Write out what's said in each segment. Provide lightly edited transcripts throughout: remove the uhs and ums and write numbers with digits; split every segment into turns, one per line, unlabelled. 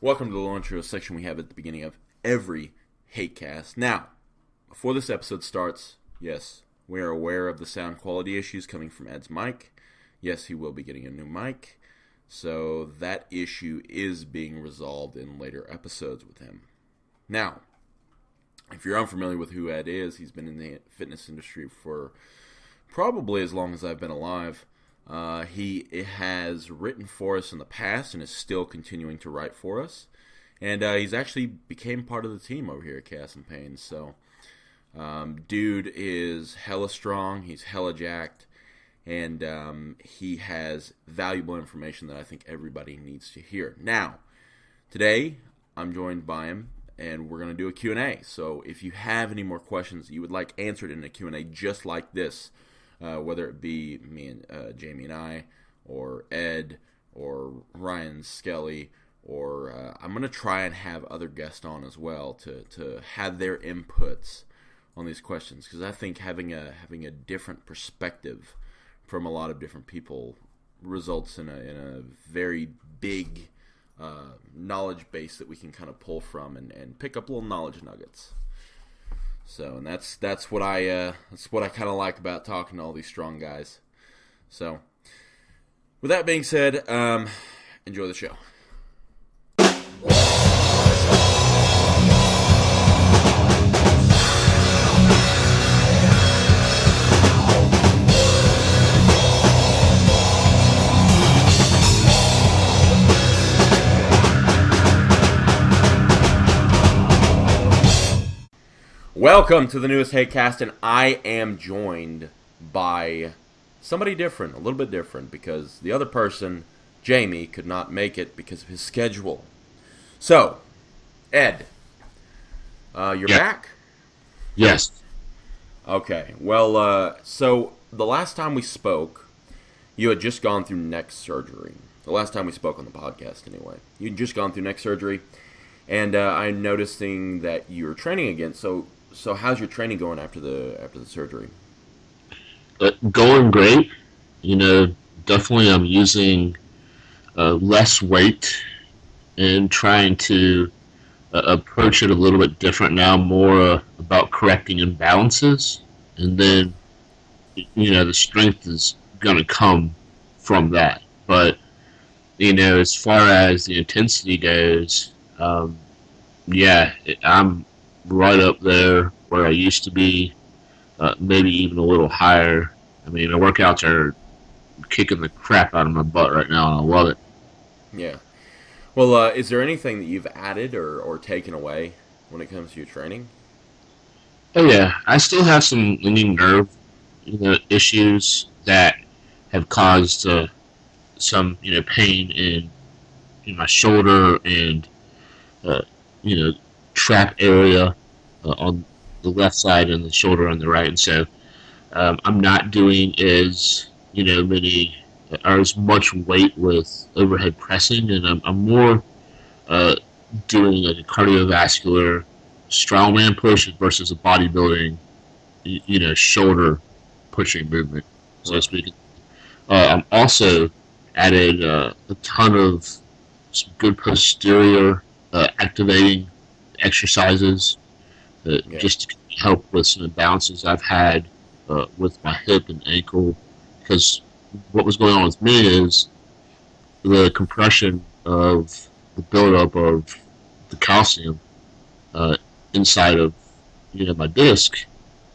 Welcome to the little intro section we have at the beginning of every Hatecast. Now, before this episode starts, yes, we are aware of the sound quality issues coming from Ed's mic. Yes, he will be getting a new mic. So that issue is being resolved in later episodes with him. Now, if you're unfamiliar with who Ed is, he's been in the fitness industry for probably as long as I've been alive. He has written for us in the past and is still continuing to write for us. And he's actually became part of the team over here at Chaos and Pain. So, dude is hella strong. He's hella jacked. And he has valuable information that I think everybody needs to hear. Now, today, I'm joined by him, and we're going to do a Q&A. So if you have any more questions that you would like answered in a Q&A just like this, whether it be me and Jamie and I, or Ed, or Ryan Skelly, or I'm going to try and have other guests on as well to have their inputs on these questions, because I think having a different perspective from a lot of different people results in a very big knowledge base that we can kind of pull from and pick up little knowledge nuggets. So, and that's what I kind of like about talking to all these strong guys. So, with that being said, enjoy the show. Welcome to the newest Hatecast, and I am joined by somebody different, a little bit different, because the other person, Jamie, could not make it because of his schedule. So, Ed, you're back?
Yes.
Okay, well, so the last time we spoke, you had just gone through neck surgery. The last time we spoke on the podcast, anyway. You had just gone through neck surgery, and I'm noticing that you're training again, So how's your training going after the surgery?
Going great. Definitely I'm using less weight and trying to approach it a little bit different now, more about correcting imbalances. And then, the strength is going to come from that. But, as far as the intensity goes, I'm right up there where I used to be, maybe even a little higher. I mean, the workouts are kicking the crap out of my butt right now, and I love it.
Yeah. Well, is there anything that you've added or taken away when it comes to your training?
Oh yeah, I still have some lingering nerve, issues that have caused some, pain in my shoulder and, trap area on the left side and the shoulder on the right. And so I'm not doing as much weight with overhead pressing, and I'm more doing like a cardiovascular strongman push versus a bodybuilding shoulder pushing movement, so to speak. I'm also added a ton of some good posterior activating exercises just to help with some imbalances I've had with my hip and ankle, because what was going on with me is the compression of the buildup of the calcium inside of my disc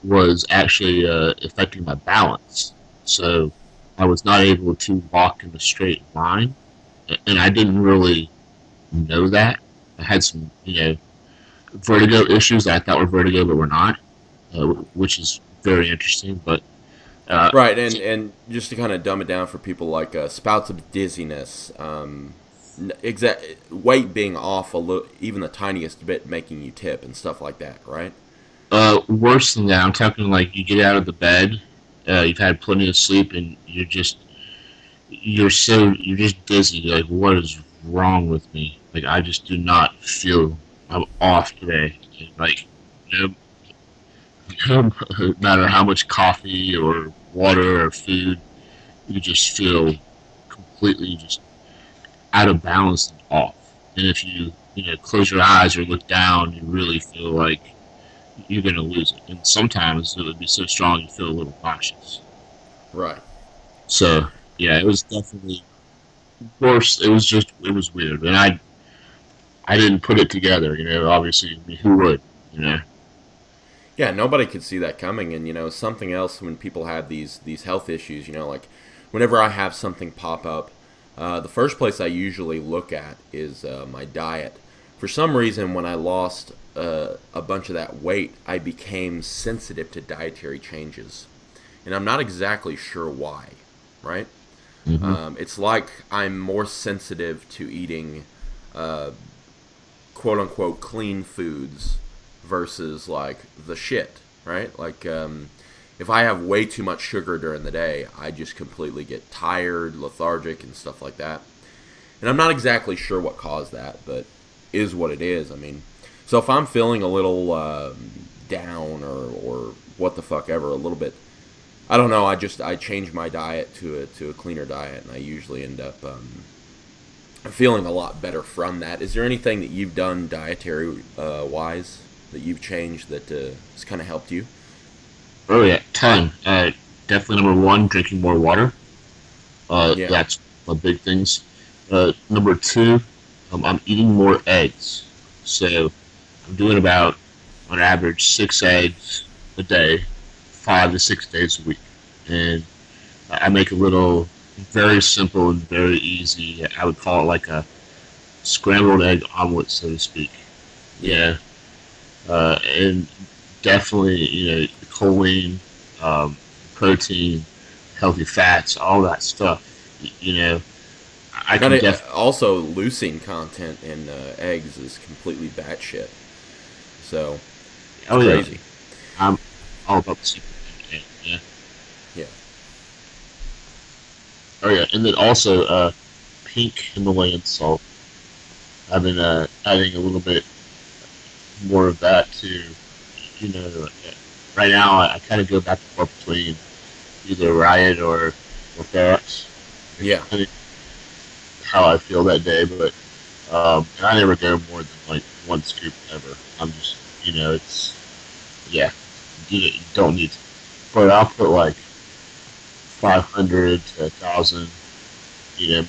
was actually affecting my balance. So I was not able to walk in a straight line, and I didn't really know that. I had some vertigo issues that I thought were vertigo but were not, which is very interesting. But
right, and just to kind of dumb it down for people, like spouts of dizziness, weight being off a little, even the tiniest bit, making you tip and stuff like that, right?
Worse than that, I'm talking like you get out of the bed, you've had plenty of sleep, and you're just dizzy. You're like, what is wrong with me? Like, I just do not feel, I'm off today. Like, no matter how much coffee or water or food, you just feel completely just out of balance and off. And if you close your eyes or look down, you really feel like you're going to lose it. And sometimes it would be so strong you feel a little nauseous.
Right.
So, yeah, it was definitely worse. It was weird. And I didn't put it together, obviously, I mean, who would.
Yeah, nobody could see that coming. And something else when people have these health issues, like whenever I have something pop up, the first place I usually look at is my diet. For some reason, when I lost a bunch of that weight, I became sensitive to dietary changes, and I'm not exactly sure why. Right?
Mm-hmm.
It's like I'm more sensitive to eating uh, quote unquote clean foods versus like the shit, right? Like if I have way too much sugar during the day, I just completely get tired, lethargic, and stuff like that. And I'm not exactly sure what caused that, but is what it is. I mean, so if I'm feeling a little down or what the fuck ever, a little bit, I don't know. I change my diet to a cleaner diet, and I usually end up feeling a lot better from that. Is there anything that you've done dietary wise that you've changed that has kind of helped you?
Oh, yeah, ton. Definitely number one, drinking more water.
Yeah.
That's the big things. Number two, I'm eating more eggs. So I'm doing about, on average, 6 eggs a day, 5 to 6 days a week. And I make a little, very simple and very easy, I would call it like a scrambled egg omelet, so to speak.
Yeah.
Yeah. And definitely, the choline, protein, healthy fats, all that stuff. I
Not
can
a,
definitely.
also leucine content in eggs is completely batshit. So it's
Oh yeah,
crazy.
I'm all about the super. Yeah.
Yeah.
Oh yeah, and then also pink Himalayan salt. I've been adding a little bit more of that to, you know, right now I kind of go back and forth between either Riot or Ferrex. It's
Yeah.
kind of how I feel that day, but and I never go more than like one scoop ever. I'm just, it's yeah, you don't need to. But I'll put like 500 to 1,000,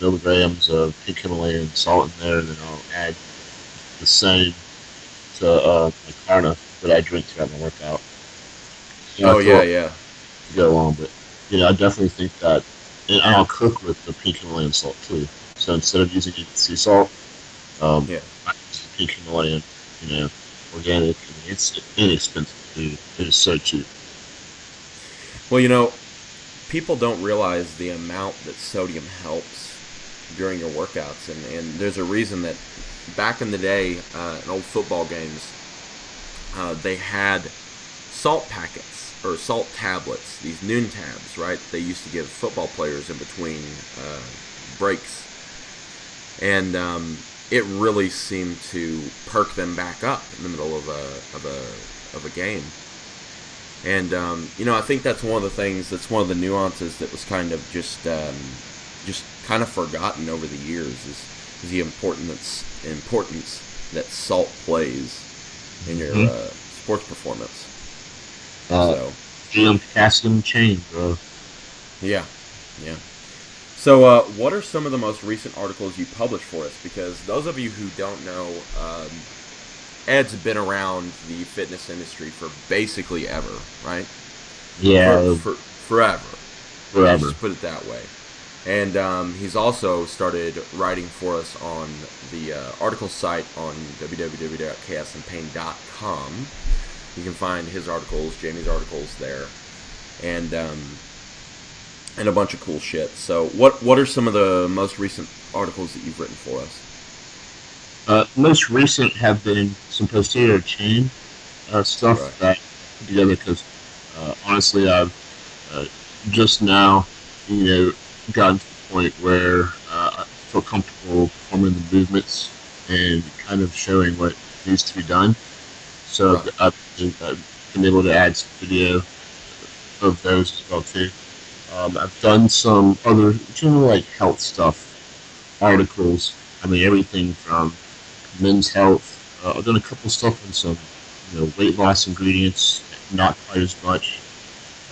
milligrams of pink Himalayan salt in there, and then I'll add the same to my Karna that I drink throughout my workout. And I
Oh
throw
yeah,
it
yeah,
to go along, but I definitely think that, and I'll cook with the pink Himalayan salt too. So instead of using sea salt,
yeah.
I use the pink Himalayan, organic, and it's inexpensive too. It is so cheap.
Well, people don't realize the amount that sodium helps during your workouts, and there's a reason that back in the day, in old football games, they had salt packets or salt tablets, these noon tabs, right? They used to give football players in between breaks, and it really seemed to perk them back up in the middle of a game. And I think that's one of the things. That's one of the nuances that was kind of just kind of forgotten over the years is the importance that salt plays in your
Mm-hmm.
sports performance.
Uh,
So
GM potassium chain, bro.
yeah, yeah. So what are some of the most recent articles you published for us? Because those of you who don't know, Ed's been around the fitness industry for basically ever, right?
Yeah,
For forever. Let's
forever.
just put it that way. And he's also started writing for us on the article site on www.chaosandpain.com. You can find his articles, Jamie's articles there, and a bunch of cool shit. So, what are some of the most recent articles that you've written for us?
Most recent have been some posterior chain stuff
Right.
that I put together because honestly, I've uh, just now, you know, gotten to the point where I feel comfortable performing the movements and kind of showing what needs to be done. So
Right.
I've been able to add some video of those as well too. I've done some other general like health stuff articles. I mean everything from men's health. I've done a couple stuff on some, weight loss ingredients, not quite as much.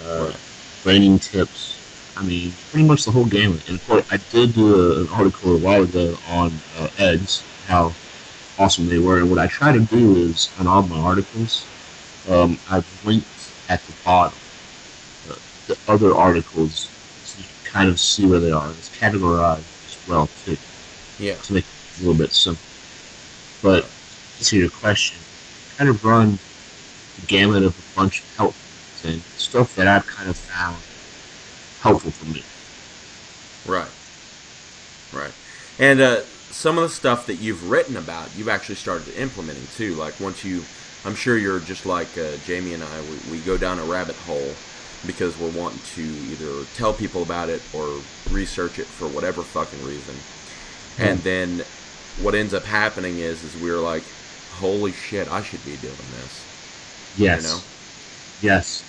Uh,
Right.
Training tips. I mean, pretty much the whole gamut. And of course, I did do an article a while ago on eggs, how awesome they were. And what I try to do is, on all my articles, I've linked at the bottom the other articles so you can kind of see where they are. It's categorized as well, too,
Yeah.
to make it a little bit simpler. But
Right.
to your question, kind of run the gamut of a bunch of health and stuff that I've kind of found helpful for me.
Right. Right. And some of the stuff that you've written about, you've actually started implementing too. Like once you, I'm sure you're just like Jamie and I. We go down a rabbit hole because we're wanting to either tell people about it or research it for whatever fucking reason. And then what ends up happening is we're like, holy shit, I should be doing this.
Yes.
You know?
Yes.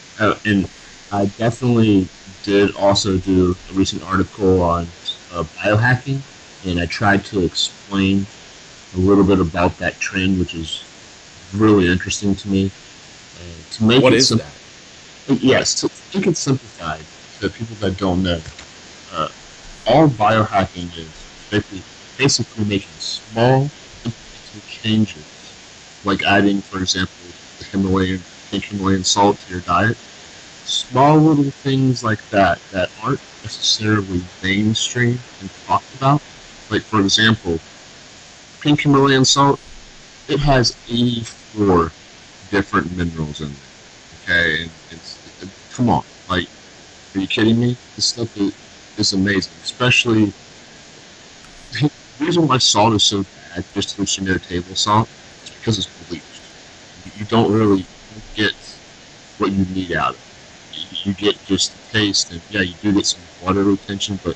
And I definitely did also do a recent article on biohacking, and I tried to explain a little bit about that trend, which is really interesting to me. To make
What
it
is
simple,
that?
yes, to make it simplified to people that don't know, uh, all biohacking is basically making small incremental changes, like adding, for example, the pink Himalayan salt to your diet. Small little things like that that aren't necessarily mainstream and talked about. Like, for example, pink Himalayan salt, it has 84 different minerals in it. Okay, and come on, like, are you kidding me? This stuff is amazing, especially the reason why salt is so bad, just to mention their table salt, is because it's bleached. You don't really get what you need out of it. You get just the taste, and yeah, you do get some water retention, but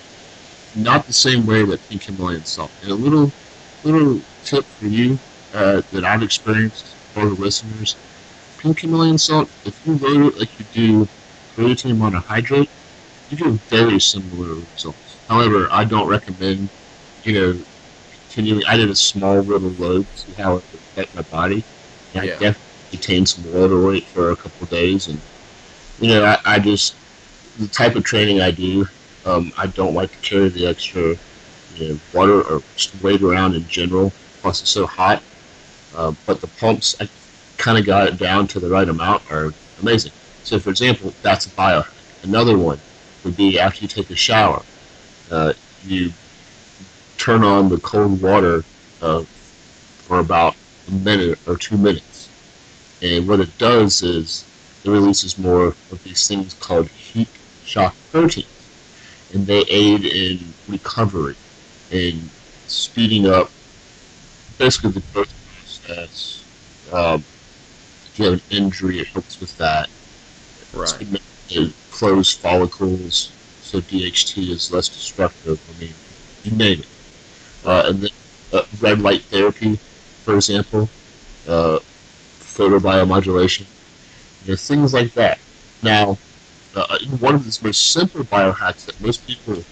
not the same way that pink Himalayan salt. And a little tip for you that I've experienced for the listeners: pink Himalayan salt, if you load it like you do protein monohydrate, you get very similar results. However, I don't recommend, you know, continuing. I did a small little load to see how it would affect my body, and I
Yeah.
definitely retained some water weight for a couple of days. And I just the type of training I do, I don't like to carry the extra, water or just weight around in general. Plus, it's so hot. But the pumps, I kind of got it down to the right amount, are amazing. So, for example, that's a biohack. Another one would be after you take a shower, you turn on the cold water for about a minute or 2 minutes. And what it does is it releases more of these things called heat shock proteins. And they aid in recovery and speeding up basically the growth process. If you have an injury, it helps with that.
Right.
It close follicles, so DHT is less destructive. I mean, you name it.
Right.
And then red light therapy, for example, uh, photobiomodulation, things like that. Now, one of the most simple biohacks that most people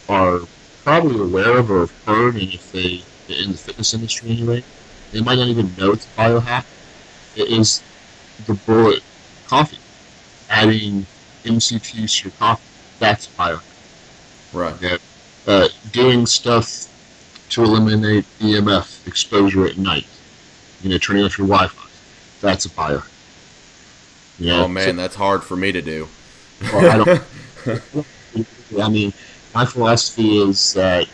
are probably aware of or have heard, and if they're in the fitness industry anyway, they might not even know it's a biohack. It is the bullet coffee. Adding MCTs to your coffee, that's biohack.
Right.
Okay? Doing stuff to eliminate EMF exposure at night. Turning off your Wi-Fi, that's a biohack.
Oh man, that's hard for me to do.
Well, I mean, my philosophy is that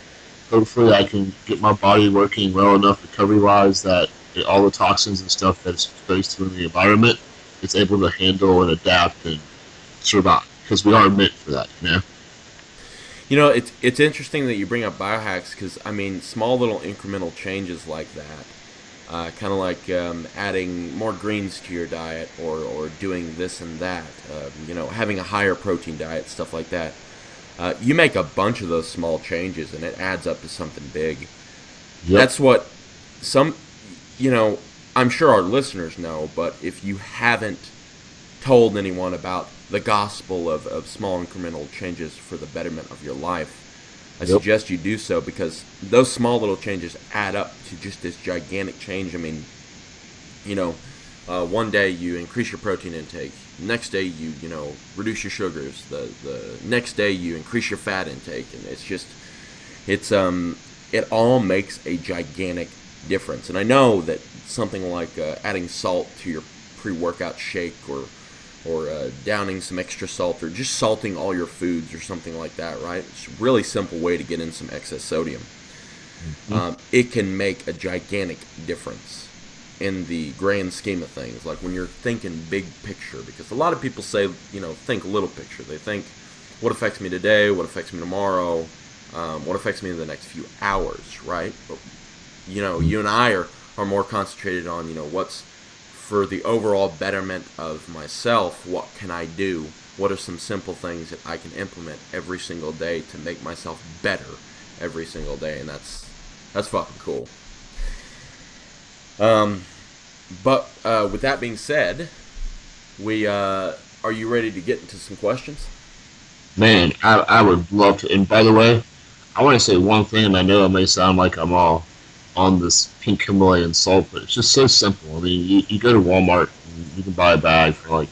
hopefully I can get my body working well enough recovery-wise that all the toxins and stuff that's exposed to in the environment, it's able to handle and adapt and survive. Because we are meant for that.
It's interesting that you bring up biohacks because I mean, small little incremental changes like that, kind of like adding more greens to your diet or doing this and that, having a higher protein diet, stuff like that. You make a bunch of those small changes and it adds up to something big.
Yep.
That's what I'm sure our listeners know, but if you haven't told anyone about the gospel of small incremental changes for the betterment of your life, I
Yep.
suggest you do so, because those small little changes add up to just this gigantic change. I mean, you know, one day you increase your protein intake. Next day you reduce your sugars. The next day you increase your fat intake, and it all makes a gigantic difference. And I know that something like adding salt to your pre-workout shake, or downing some extra salt, or just salting all your foods or something like that, right? It's a really simple way to get in some excess sodium. It can make a gigantic difference in the grand scheme of things. Like when you're thinking big picture, because a lot of people say, think little picture. They think, what affects me today? What affects me tomorrow? What affects me in the next few hours, right? But, you and I are more concentrated on, what's for the overall betterment of myself. What can I do? What are some simple things that I can implement every single day to make myself better every single day? And that's fucking cool. But with that being said, are you ready to get into some questions?
Man, I would love to. And by the way, I want to say one thing, and I know it may sound like I'm all on this pink Himalayan salt, but it's just so simple. I mean, you go to Walmart and you can buy a bag for like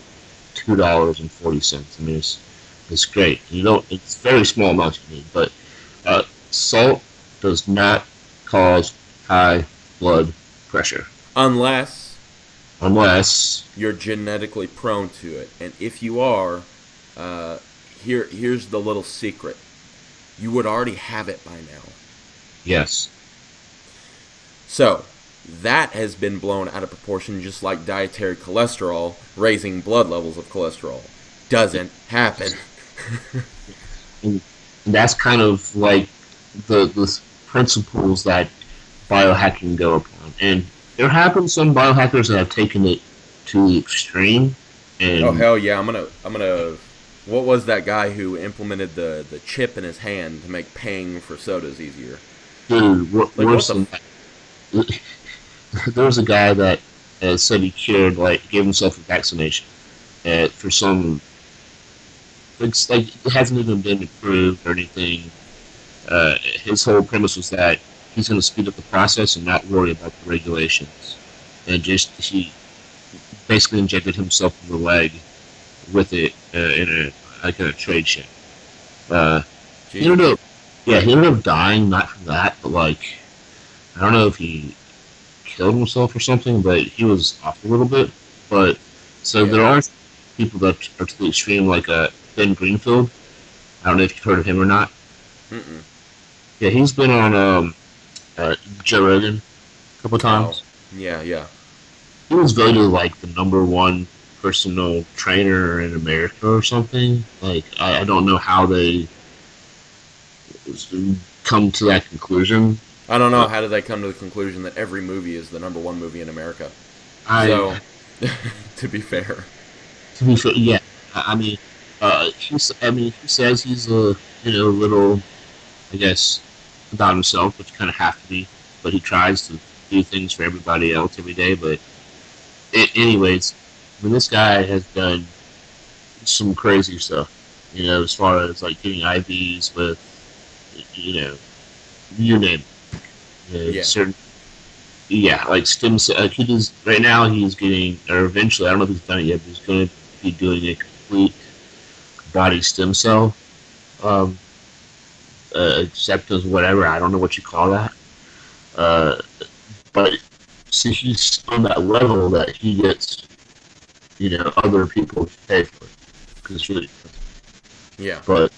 $2.40. I mean, it's great. It's very small amounts you need, but salt does not cause high blood pressure
Unless
unless
you're genetically prone to it. And if you are, here's the little secret. You would already have it by now.
yes.
So, that has been blown out of proportion, just like dietary cholesterol raising blood levels of cholesterol. Doesn't happen.
And that's kind of like the principles that biohacking go upon. And there have been some biohackers that have taken it to the extreme.
Oh,
And
hell yeah. I'm gonna. What was that guy who implemented the chip in his hand to make paying for sodas easier?
dude,
Like, what
worse
the.
than that, there was a guy that said he cured, like, gave himself a vaccination for some. It's like it hasn't even been approved or anything. His whole premise was that he's going to speed up the process and not worry about the regulations, and just he basically injected himself in the leg with it in a trade show. He ended
Jesus.
up, yeah, he ended up dying not from that, but like I don't know if he killed himself or something, but he was off a little bit. But so
Yeah.
there are people that are to the extreme, like Ben Greenfield. I don't know if you've heard of him or not.
Mm-mm.
Yeah, he's been on Joe Rogan a couple
Oh.
times.
Yeah, yeah.
He was voted like the number one personal trainer in America or something. Like I don't know how they come to that conclusion.
I don't know.
But
How did they come to the conclusion that every movie is the number one movie in America?
I,
So, to be fair.
to be fair, yeah. I mean, he says he's a little, I guess, about himself, which kind of have to be. But he tries to do things for everybody else every day. But anyways, I mean, this guy has done some crazy stuff. As far as like getting IVs with, you know, you name it.
Yeah.
Certain, yeah, like stem cell. Like he does right now. He's getting, or eventually, I don't know if he's done it yet. But he's going to be doing a complete body stem cell um, acceptance, whatever. I don't know what you call that. Uh, but see, he's on that level that he gets, other people to pay for it because it's really
Yeah.
But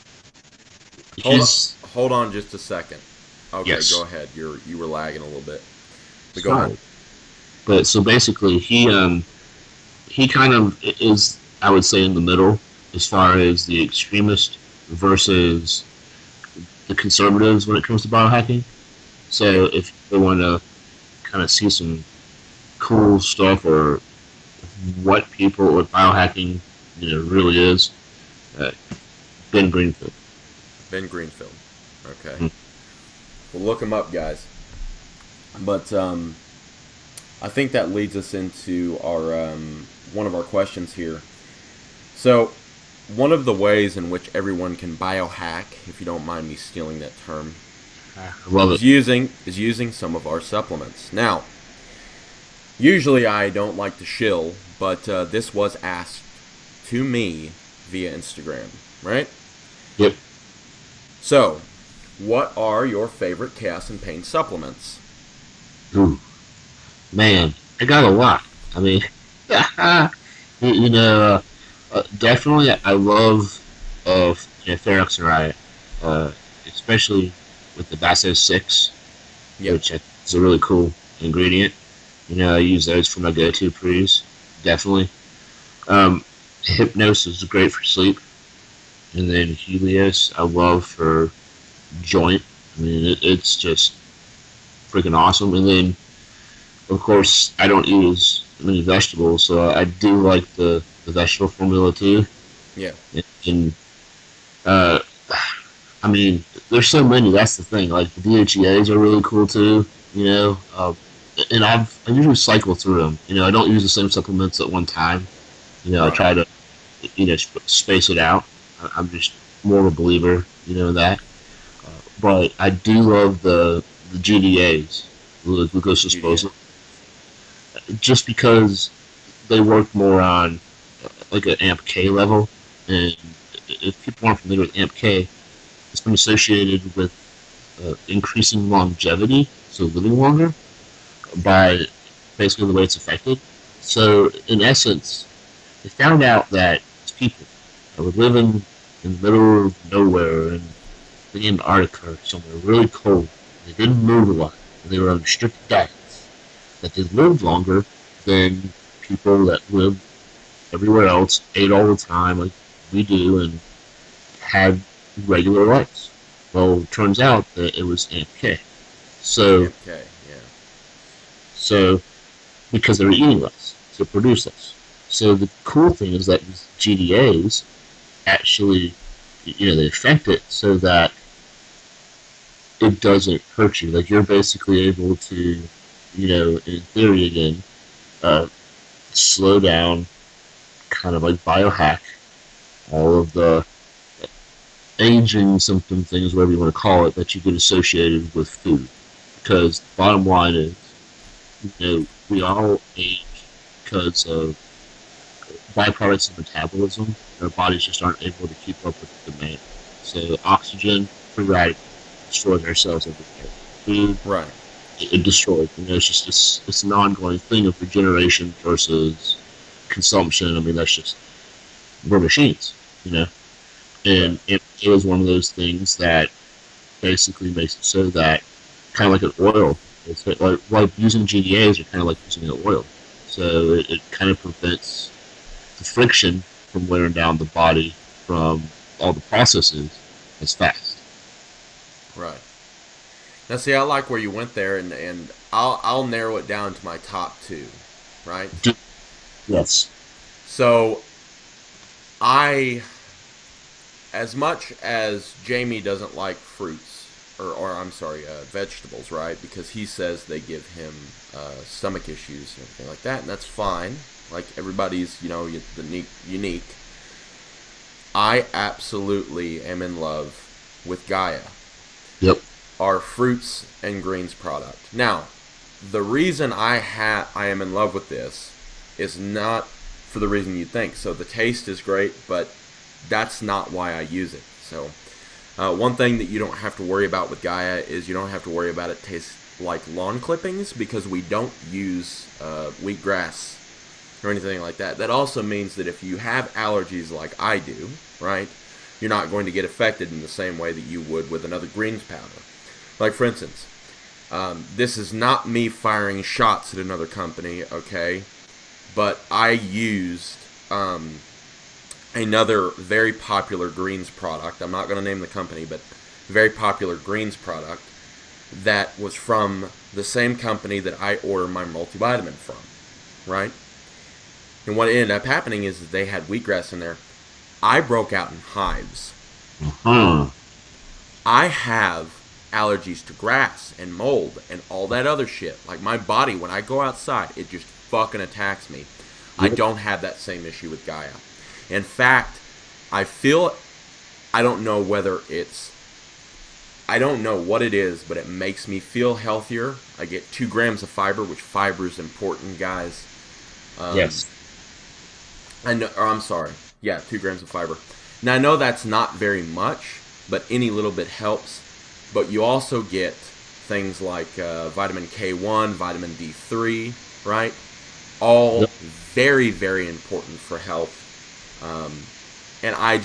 Hold
he's
hold on just a second. Okay,
yes.
go ahead. You were lagging a little bit. But go
Sorry.
ahead.
But so basically, he kind of is, I would say, in the middle as far as the extremist versus the conservatives when it comes to biohacking. So if they want to kind of see some cool stuff or what biohacking really is, uh, Ben Greenfield.
Ben Greenfield. Okay.
Hmm.
Well, look him up, guys. But I think that leads us into our one of our questions here. So, one of the ways in which everyone can biohack, if you don't mind me stealing that term,
I love it.
is using some of our supplements. Now, usually I don't like to shill, but this was asked to me via Instagram, right?
Yep.
So, what are your favorite chaos and pain supplements?
Ooh, man, I got a lot. I mean, you know, definitely I love Ferox and Riot, especially with the Basso 6,
Yep.
which is a really cool ingredient. I use those for my go-to pre's, definitely. Um, Hypnosis is great for sleep. And then Helios, I love for joint. I mean, it's just freaking awesome. And then, of course, I don't eat as many vegetables, so I do like the vegetable formula too.
Yeah.
And uh, I mean, there's so many. That's the thing. Like the DHEAs are really cool too. And I usually cycle through them. I don't use the same supplements at one time. I
Right.
try to space it out. I'm just more of a believer, in that. But I do love the GDAs, the glucose
GDA.
disposal, just because they work more on like an AMP K level. And if people aren't familiar with AMP K, it's been associated with increasing longevity, so living longer, by basically the way it's affected. So in essence, they found out that these people that were living in the middle of nowhere in Antarctica or somewhere really cold, they didn't move a lot, and they were on restricted diets, that they lived longer than people that lived everywhere else, ate all the time like we do, and had regular lives. Well, it turns out that it was AMK. So,
MK. Yeah.
so because they were eating less, to produce less. So the cool thing is that these GDAs actually, they affect it so that it doesn't hurt you. Like you're basically able to, in theory again, uh, slow down, kind of like biohack all of the aging symptom things, whatever you want to call it, that you get associated with food. Because the bottom line is, we all age because of byproducts of metabolism. Our bodies just aren't able to keep up with the demand. So oxygen, free radical, destroys our cells every day. Food,
Right.
it destroys. It's just it's an ongoing thing of regeneration versus consumption. I mean, that's just we're machines,
Right.
and it is one of those things that basically makes it so that kind of like an oil. It's like using GDAs are kind of like using an oil. So it kind of prevents the friction from wearing down the body from all the processes as fast.
Right. Now, see, I like where you went there, and I'll narrow it down to my top two, right?
Yes.
So, I, as much as Jamie doesn't like fruits, or I'm sorry, vegetables, right? Because he says they give him stomach issues and everything like that, and that's fine. Like everybody's, unique. I absolutely am in love with Gaia,
Yep.
our fruits and greens product. Now, the reason I am in love with this is not for the reason you think. So the taste is great, but that's not why I use it. So one thing that you don't have to worry about with Gaia is you don't have to worry about it taste like lawn clippings because we don't use wheatgrass or anything like that. That also means that if you have allergies like I do, right, you're not going to get affected in the same way that you would with another greens powder. Like, for instance, this is not me firing shots at another company, okay? But I used another very popular greens product. I'm not going to name the company, but very popular greens product that was from the same company that I order my multivitamin from, right? And what ended up happening is that they had wheatgrass in there. I broke out in hives.
Huh.
I have allergies to grass and mold and all that other shit. Like my body, when I go outside, it just fucking attacks me. I
Yep.
don't have that same issue with Gaia. In fact, I feel, I don't know whether it's, I don't know what it is, but it makes me feel healthier. I get 2 grams of fiber, which fiber is important, guys.
Yes.
I know, or I'm sorry. Yeah, 2 grams of fiber. Now, I know that's not very much, but any little bit helps. But you also get things like vitamin K1, vitamin D3, right? All
Yep.
very, very important for health. And I'm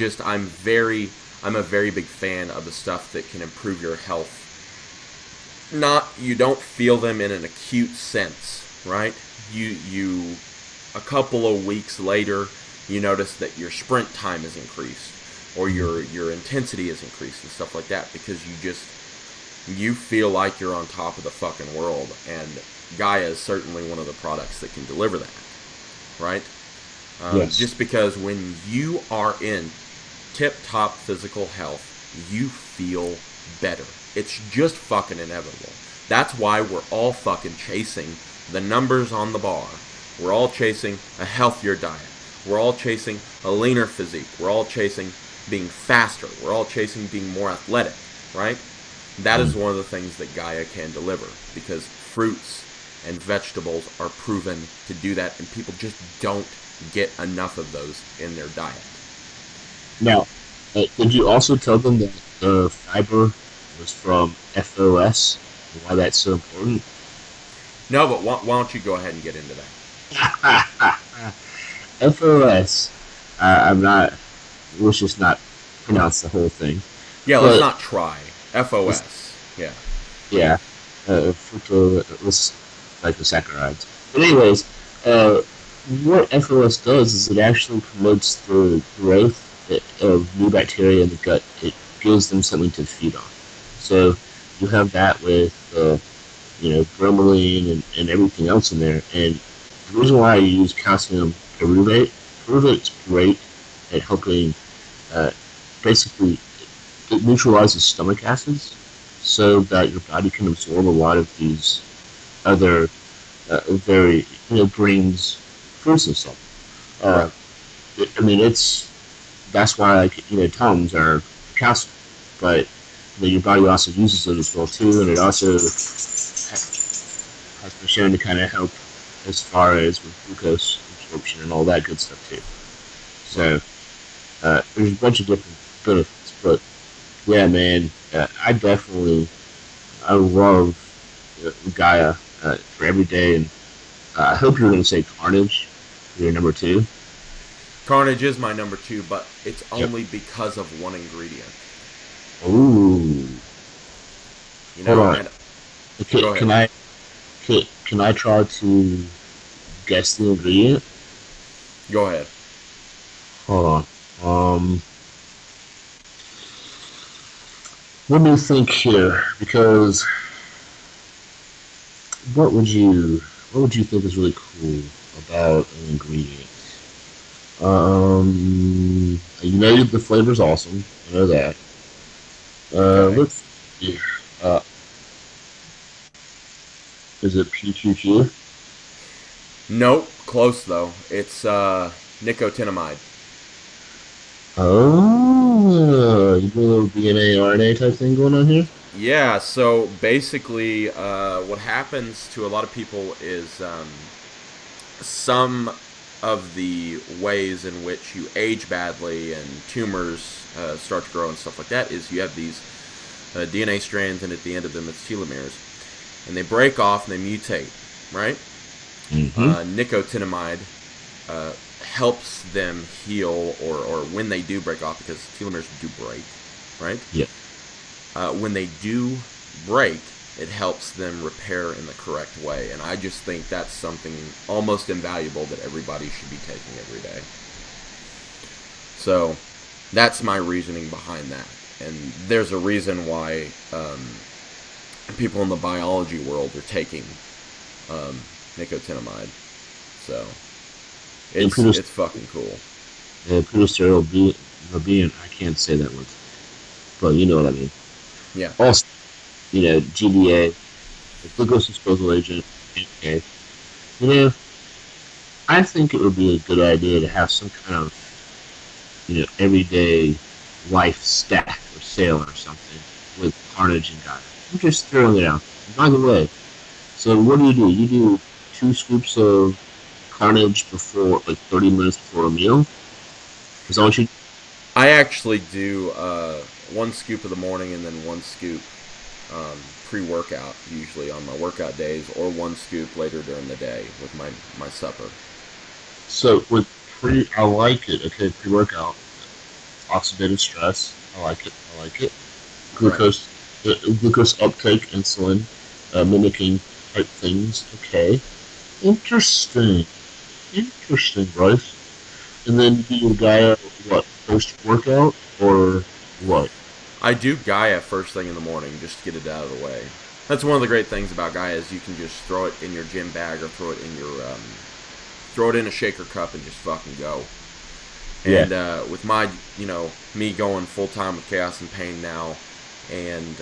a very big fan of the stuff that can improve your health. You don't feel them in an acute sense, right? A couple of weeks later, you notice that your sprint time is increased, or your intensity is increased and stuff like that, because you feel like you're on top of the fucking world, and Gaia is certainly one of the products that can deliver that, right?
Yes.
Just because when you are in tip-top physical health, you feel better. It's just fucking inevitable. That's why we're all fucking chasing the numbers on the bar. We're all chasing a healthier diet. We're all chasing a leaner physique. We're all chasing being faster. We're all chasing being more athletic, right? That is one of the things that Gaia can deliver, because fruits and vegetables are proven to do that, and people just don't get enough of those in their diet.
Now, did you also tell them that the fiber was from FOS and why that's so important?
No, but why don't you go ahead and get into that?
FOS, I'm not, let's just not pronounce the whole thing.
Yeah, let's not try. FOS. Yeah.
Yeah. Fructosaccharides. But anyways, what FOS does is it actually promotes the growth of new bacteria in the gut. It gives them something to feed on. So you have that with, bromelain and everything else in there. And the reason why I use calcium pyruvate's great at helping, basically, it neutralizes stomach acids so that your body can absorb a lot of these other brings fruits and stuff. That's why Tums are calcium, but your body also uses it as well too, and it also has been shown to kind of help as far as with glucose absorption and all that good stuff too. So there's a bunch of different benefits, but yeah, man, I love Gaia for every day, and I hope you're going to say Carnage for your number 2.
Carnage is my number 2, but it's only because of one ingredient.
Ooh. Hold on. Can I try to guess the ingredient?
Go ahead.
Hold on. Let me think here, because what would you think is really cool about an ingredient? The flavor's awesome. I know that.
Okay.
Let's see. Is it PQQ?
Nope, close though. It's nicotinamide.
Oh, you do a little DNA, RNA type thing going on here?
Yeah, so basically what happens to a lot of people is some of the ways in which you age badly and tumors start to grow and stuff like that is you have these DNA strands, and at the end of them it's telomeres. And they break off and they mutate, right?
Mm-hmm.
Nicotinamide helps them heal, or when they do break off, because telomeres do break, right?
Yeah.
When they do break, it helps them repair in the correct way. And I just think that's something almost invaluable that everybody should be taking every day. So that's my reasoning behind that. And there's a reason why people in the biology world are taking nicotinamide. So it's fucking cool.
Pseudosterol I can't say that word, but you know what I mean.
Yeah.
Also, GDA, the glucose disposal agent. Okay. I think it would be a good idea to have some kind of everyday life stack or sale or something with Carnage and Gaia. I'm just throwing it out. And by the way, so what do? You do 2 scoops of Carnage before, like 30 minutes before a meal. Is that what you?
I actually do 1 scoop of the morning and then 1 scoop pre-workout, usually on my workout days, or 1 scoop later during the day with my supper.
So with I like it. Okay, pre-workout, oxidative stress. I like it. I like it. Glucose, glucose uptake, insulin, mimicking type things. Okay, interesting. Interesting, Bryce. And then do your Gaia what post-workout or what?
I do Gaia first thing in the morning just to get it out of the way. That's one of the great things about Gaia is you can just throw it in your gym bag or throw it in your throw it in a shaker cup and just fucking go.
Yeah.
And with my, me going full time with Chaos and Pain now, and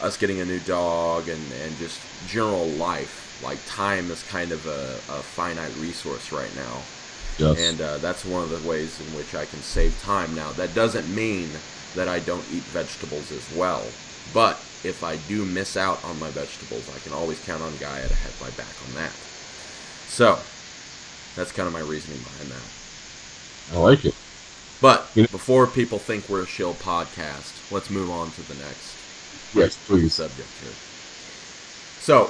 us getting a new dog and just general life, like time is kind of a finite resource right now.
Yes.
And that's one of the ways in which I can save time. Now, that doesn't mean that I don't eat vegetables as well. But if I do miss out on my vegetables, I can always count on Gaia to have my back on that. So, that's kind of my reasoning behind that.
I like it.
But before people think we're a shill podcast, let's move on to the next subject here. So,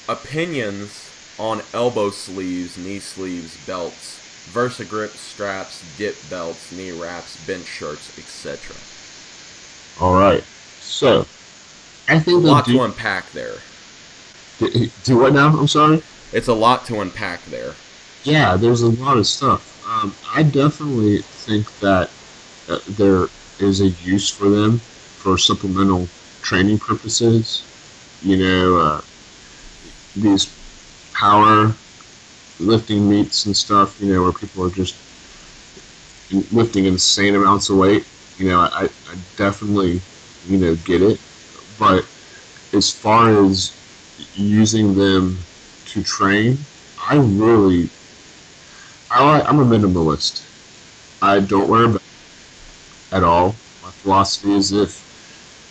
opinions on elbow sleeves, knee sleeves, belts, VersaGrip straps, dip belts, knee wraps, bench shirts, etc.
All right. So, I think
a lot to unpack there.
Do what now? I'm sorry?
It's a lot to unpack there.
Yeah, there's a lot of stuff. I definitely think that there is a use for them for supplemental training purposes. These power lifting meets and stuff, where people are just lifting insane amounts of weight. I definitely, get it. But as far as using them to train, I'm a minimalist. I don't wear a belt at all. My philosophy is if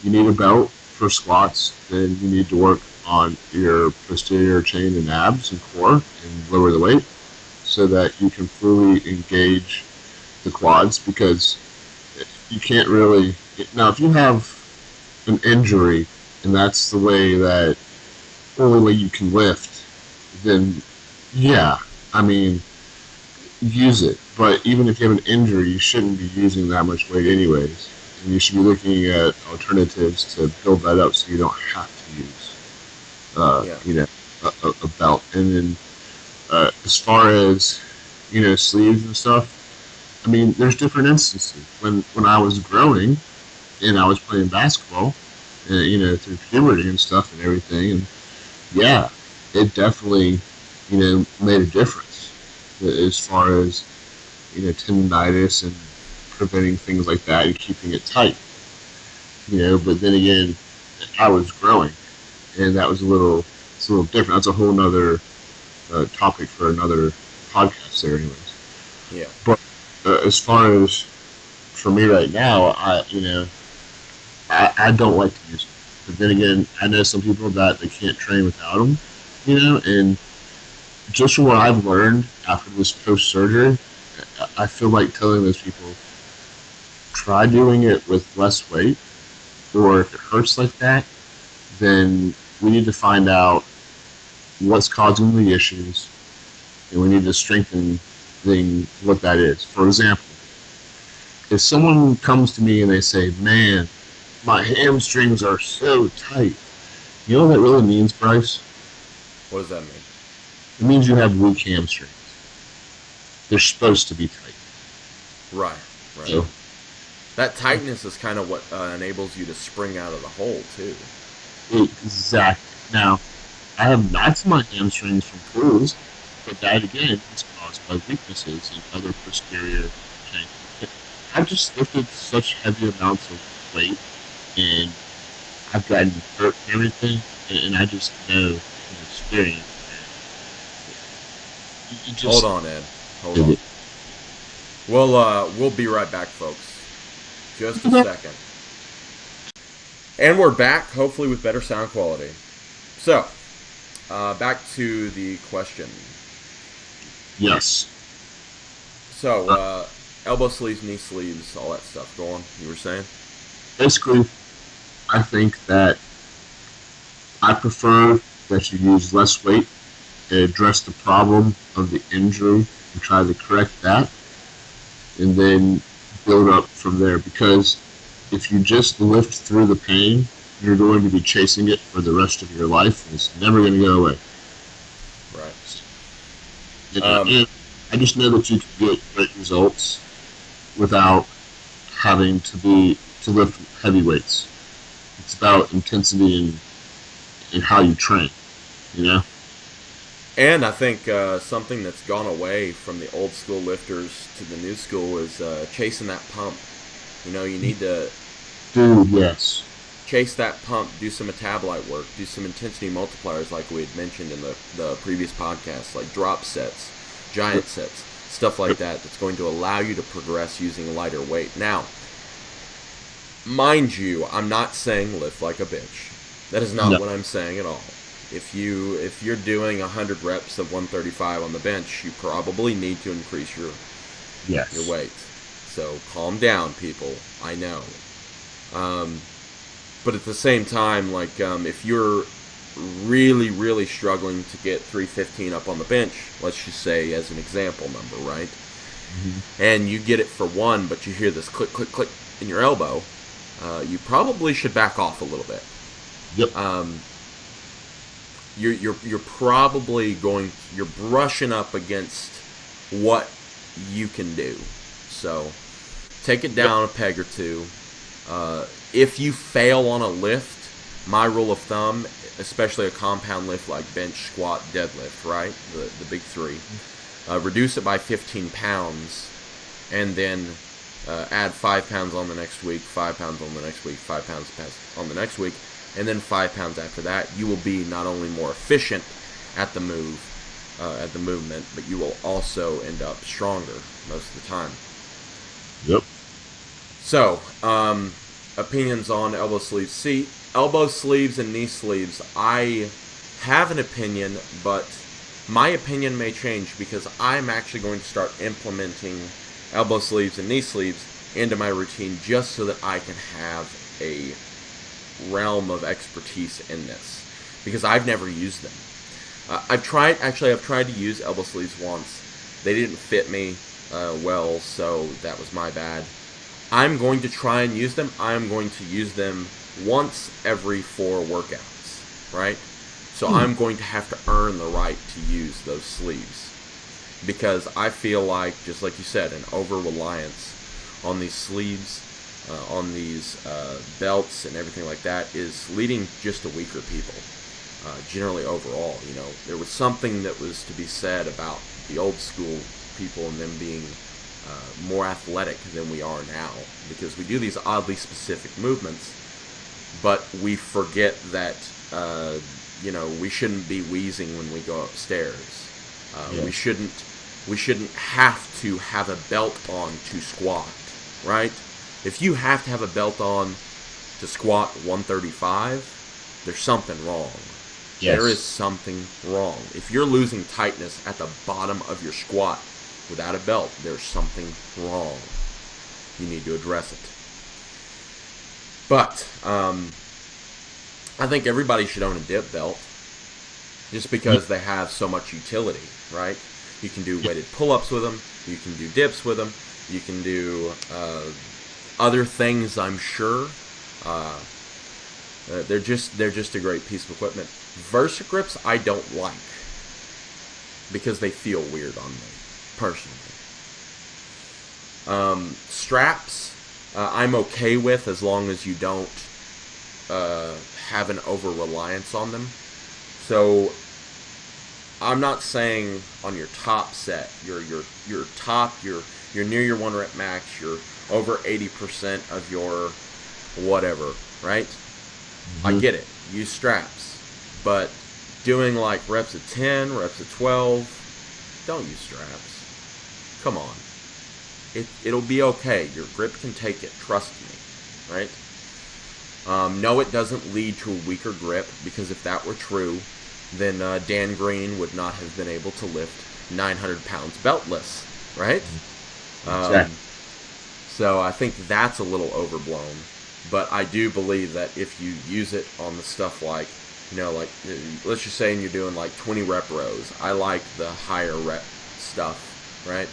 you need a belt for squats, then you need to work on your posterior chain and abs and core and lower the weight so that you can fully engage the quads, because you can't really... Now, if you have an injury and that's the only way you can lift, then yeah, use it. But even if you have an injury, you shouldn't be using that much weight anyways. And you should be looking at alternatives to build that up so you don't have to use, a belt. And then as far as, sleeves and stuff, there's different instances. When I was growing and I was playing basketball, through puberty and stuff and everything, and yeah, it definitely, made a difference as far as, tendinitis and preventing things like that and keeping it tight. But then again, I was growing, and that was it's a little different. That's a whole nother topic for another podcast there anyways.
Yeah.
But as far as for me right now, I don't like to use them. But then again, I know some people that they can't train without them, and just from what I've learned after this post-surgery, I feel like telling those people, try doing it with less weight, or if it hurts like that, then we need to find out what's causing the issues, and we need to strengthen what that is. For example, if someone comes to me and they say, man, my hamstrings are so tight, you know what that really means, Bryce?
What does that mean?
It means you have weak hamstrings. They're supposed to be tight.
Right. So, that tightness is kind of what enables you to spring out of the hole, too.
Exactly. Now, I have knots in my hamstrings from pulls, but that, again, is caused by weaknesses in other posterior chains. I've just lifted such heavy amounts of weight, and I've gotten hurt and everything, and I just know from experience.
Hold on, Ed. Hold on. We'll be right back, folks. Just a second. And we're back, hopefully with better sound quality. So, back to the question.
Yes.
So, elbow sleeves, knee sleeves, all that stuff. Go on. You were saying?
Basically, I think that I prefer that you use less weight and address the problem of the injury and try to correct that, and then build up from there. Because if you just lift through the pain, you're going to be chasing it for the rest of your life, and it's never going to go away.
Right.
And I just know that you can get great results without having to lift heavy weights. It's about intensity and how you train, you know?
And I think something that's gone away from the old school lifters to the new school is chasing that pump. You know, you need to
Yes.
chase that pump, do some metabolite work, do some intensity multipliers like we had mentioned in the previous podcast, like drop sets, giant sets, stuff like that, that's going to allow you to progress using lighter weight. Now, mind you, I'm not saying lift like a bitch. That is not what I'm saying at all. If you're doing 100 reps of 135 on the bench, you probably need to increase your weight. So calm down, people. I know. But at the same time, like if you're really, really struggling to get 315 up on the bench, let's just say as an example number, right? Mm-hmm. And you get it for one, but you hear this click, click, click in your elbow, you probably should back off a little bit.
Yep.
You're probably you're brushing up against what you can do. So take it down a peg or two. If you fail on a lift, my rule of thumb, especially a compound lift like bench, squat, deadlift, right? The big three. Reduce it by 15 pounds and then add 5 pounds on the next week, 5 pounds on the next week, 5 pounds on the next week, and then 5 pounds after that. You will be not only more efficient at the movement, but you will also end up stronger most of the time.
Yep.
So, opinions on elbow sleeves. See, elbow sleeves and knee sleeves, I have an opinion, but my opinion may change because I'm actually going to start implementing elbow sleeves and knee sleeves into my routine just so that I can have a realm of expertise in this, because I've never used them. I've tried to use elbow sleeves once. They didn't fit me well, so that was my bad. I'm going to try and use them. I'm going to use them once every 4 workouts, right? So I'm going to have to earn the right to use those sleeves, because I feel like, just like you said, an over-reliance on these sleeves, on these belts and everything like that is leading just to weaker people, generally overall. You know, there was something that was to be said about the old school people and them being more athletic than we are now, because we do these oddly specific movements, but we forget that we shouldn't be wheezing when we go upstairs. We shouldn't have to have a belt on to squat, right? If you have to have a belt on to squat 135, there's something wrong. Yes. There is something wrong. If you're losing tightness at the bottom of your squat without a belt, there's something wrong. You need to address it. But I think everybody should own a dip belt, just because they have so much utility, right? You can do weighted pull-ups with them. You can do dips with them. You can do other things, I'm sure. They're just a great piece of equipment. Versagrips I don't like, because they feel weird on me, personally. Straps I'm okay with, as long as you don't have an over-reliance on them. So I'm not saying on your top set, your top, you're near your 1 rep max, you're over 80% of your whatever, right? Mm-hmm. I get it. Use straps. But doing like reps of 10, reps of 12, don't use straps. Come on. it'll be okay. Your grip can take it. Trust me, right? No, it doesn't lead to a weaker grip, because if that were true, then Dan Green would not have been able to lift 900 pounds beltless, right?
Exactly.
So I think that's a little overblown. But I do believe that if you use it on the stuff like, like, let's just say you're doing like 20 rep rows. I like the higher rep stuff, right?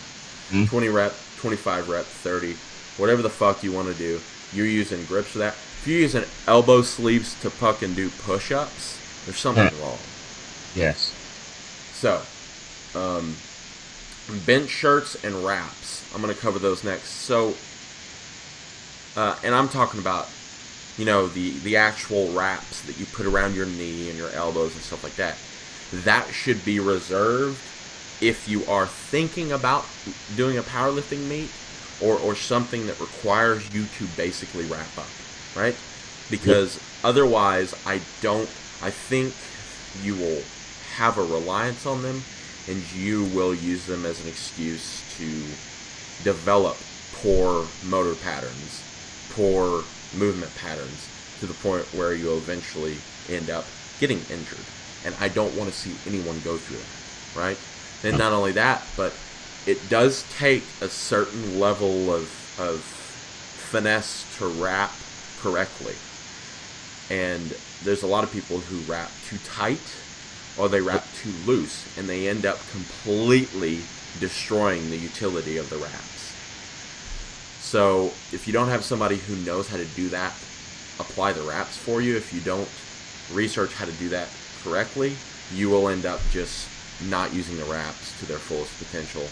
20 rep, 25 rep, 30, whatever the fuck you want to do. You're using grips for that. If you're using elbow sleeves to fucking do push-ups, there's something wrong.
Yes.
So, bench shirts and wraps. I'm going to cover those next. So, and I'm talking about, the actual wraps that you put around your knee and your elbows and stuff like that. That should be reserved if you are thinking about doing a powerlifting meet or something that requires you to basically wrap up, right? Because otherwise, I think you will have a reliance on them, and you will use them as an excuse to develop poor motor patterns, poor movement patterns, to the point where you eventually end up getting injured. And I don't want to see anyone go through that, right? And not only that, but it does take a certain level of finesse to wrap correctly. And there's a lot of people who wrap too tight, or they wrap too loose, and they end up completely destroying the utility of the wraps. So if you don't have somebody who knows how to do that, apply the wraps for you, if you don't research how to do that correctly, you will end up just not using the wraps to their fullest potential,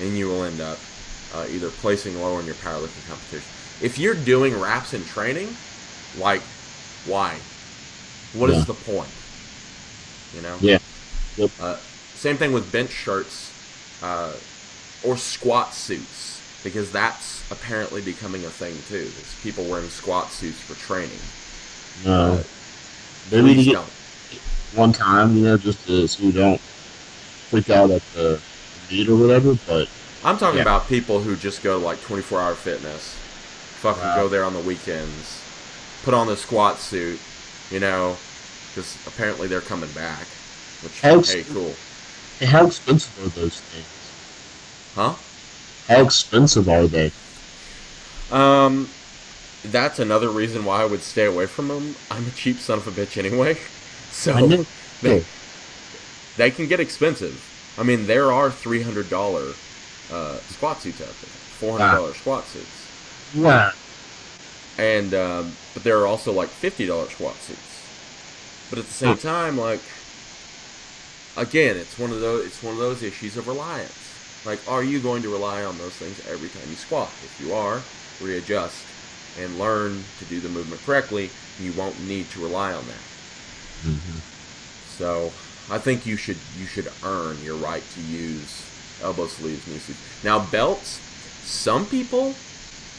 and you will end up either placing lower in your powerlifting competition. If you're doing wraps in training, like, why? What is the point?
Yeah. Yep.
Same thing with bench shirts or squat suits, because that's apparently becoming a thing too. There's people wearing squat suits for training.
Maybe to get one time, just so you don't freak out at the meet or whatever. But
I'm talking about people who just go to like 24-hour fitness, fucking go there on the weekends, put on the squat suit, because apparently they're coming back. Which, hey, cool.
Hey, how expensive are those things?
Huh?
How expensive are they?
That's another reason why I would stay away from them. I'm a cheap son of a bitch anyway. So they can get expensive. I mean, there are $300 squat suits out there, $400 squat suits.
Wow.
And but there are also like $50 squat suits. But at the same time, like, again, it's one of those issues of reliance. Like, are you going to rely on those things every time you squat? If you are, readjust and learn to do the movement correctly, and you won't need to rely on that.
Mm-hmm.
So I think you should earn your right to use elbow sleeves, knee sleeves. Now belts, some people,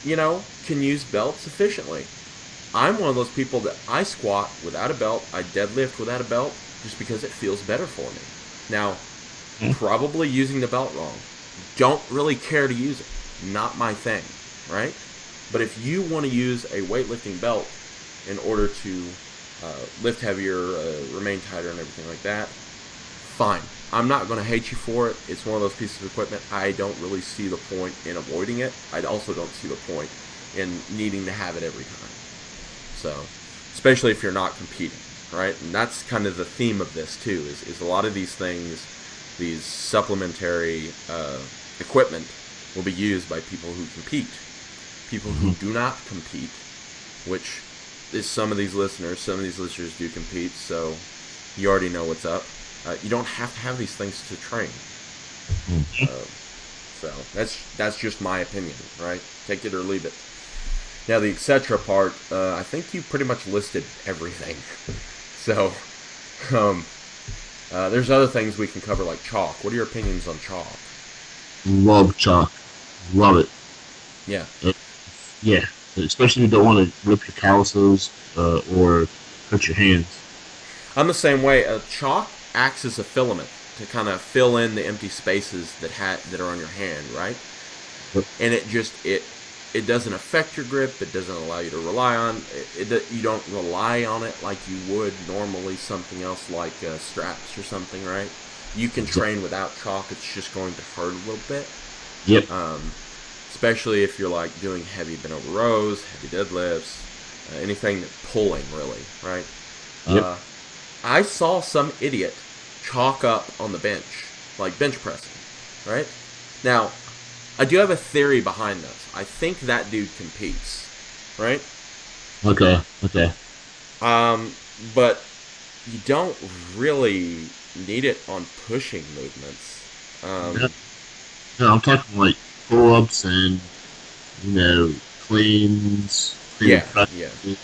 can use belts efficiently. I'm one of those people that I squat without a belt, I deadlift without a belt, just because it feels better for me. Now, probably using the belt wrong. Don't really care to use it. Not my thing, right? But if you want to use a weightlifting belt in order to lift heavier, remain tighter, and everything like that, fine. I'm not going to hate you for it. It's one of those pieces of equipment. I don't really see the point in avoiding it. I also don't see the point in needing to have it every time. So, especially if you're not competing, right? And that's kind of the theme of this too, is a lot of these things, these supplementary equipment will be used by people who compete. People who do not compete, which is some of these listeners do compete, so you already know what's up. You don't have to have these things to train. So that's just my opinion, right? Take it or leave it. Now the etc. part, I think you pretty much listed everything. So there's other things we can cover, like chalk. What are your opinions on chalk?
Love chalk. Love it.
Yeah.
Yeah. Especially if you don't want to rip your calluses or hurt your hands.
I'm the same way. Chalk acts as a filament to kind of fill in the empty spaces that are on your hand, right?
Yep.
and it doesn't affect your grip. It doesn't allow you to rely on it. You don't rely on it like you would normally something else like straps or something, right? You can train without chalk. It's just going to hurt a little bit.
Yep.
Especially if you're like doing heavy bent over rows, heavy deadlifts, anything pulling really, right?
Yep.
I saw some idiot chalk up on the bench, like bench pressing, right? Now, I do have a theory behind this. I think that dude competes, right?
Okay. Okay.
But you don't really need it on pushing movements.
Yeah. No, I'm talking like pull-ups and clean
Yeah, yeah.
presses,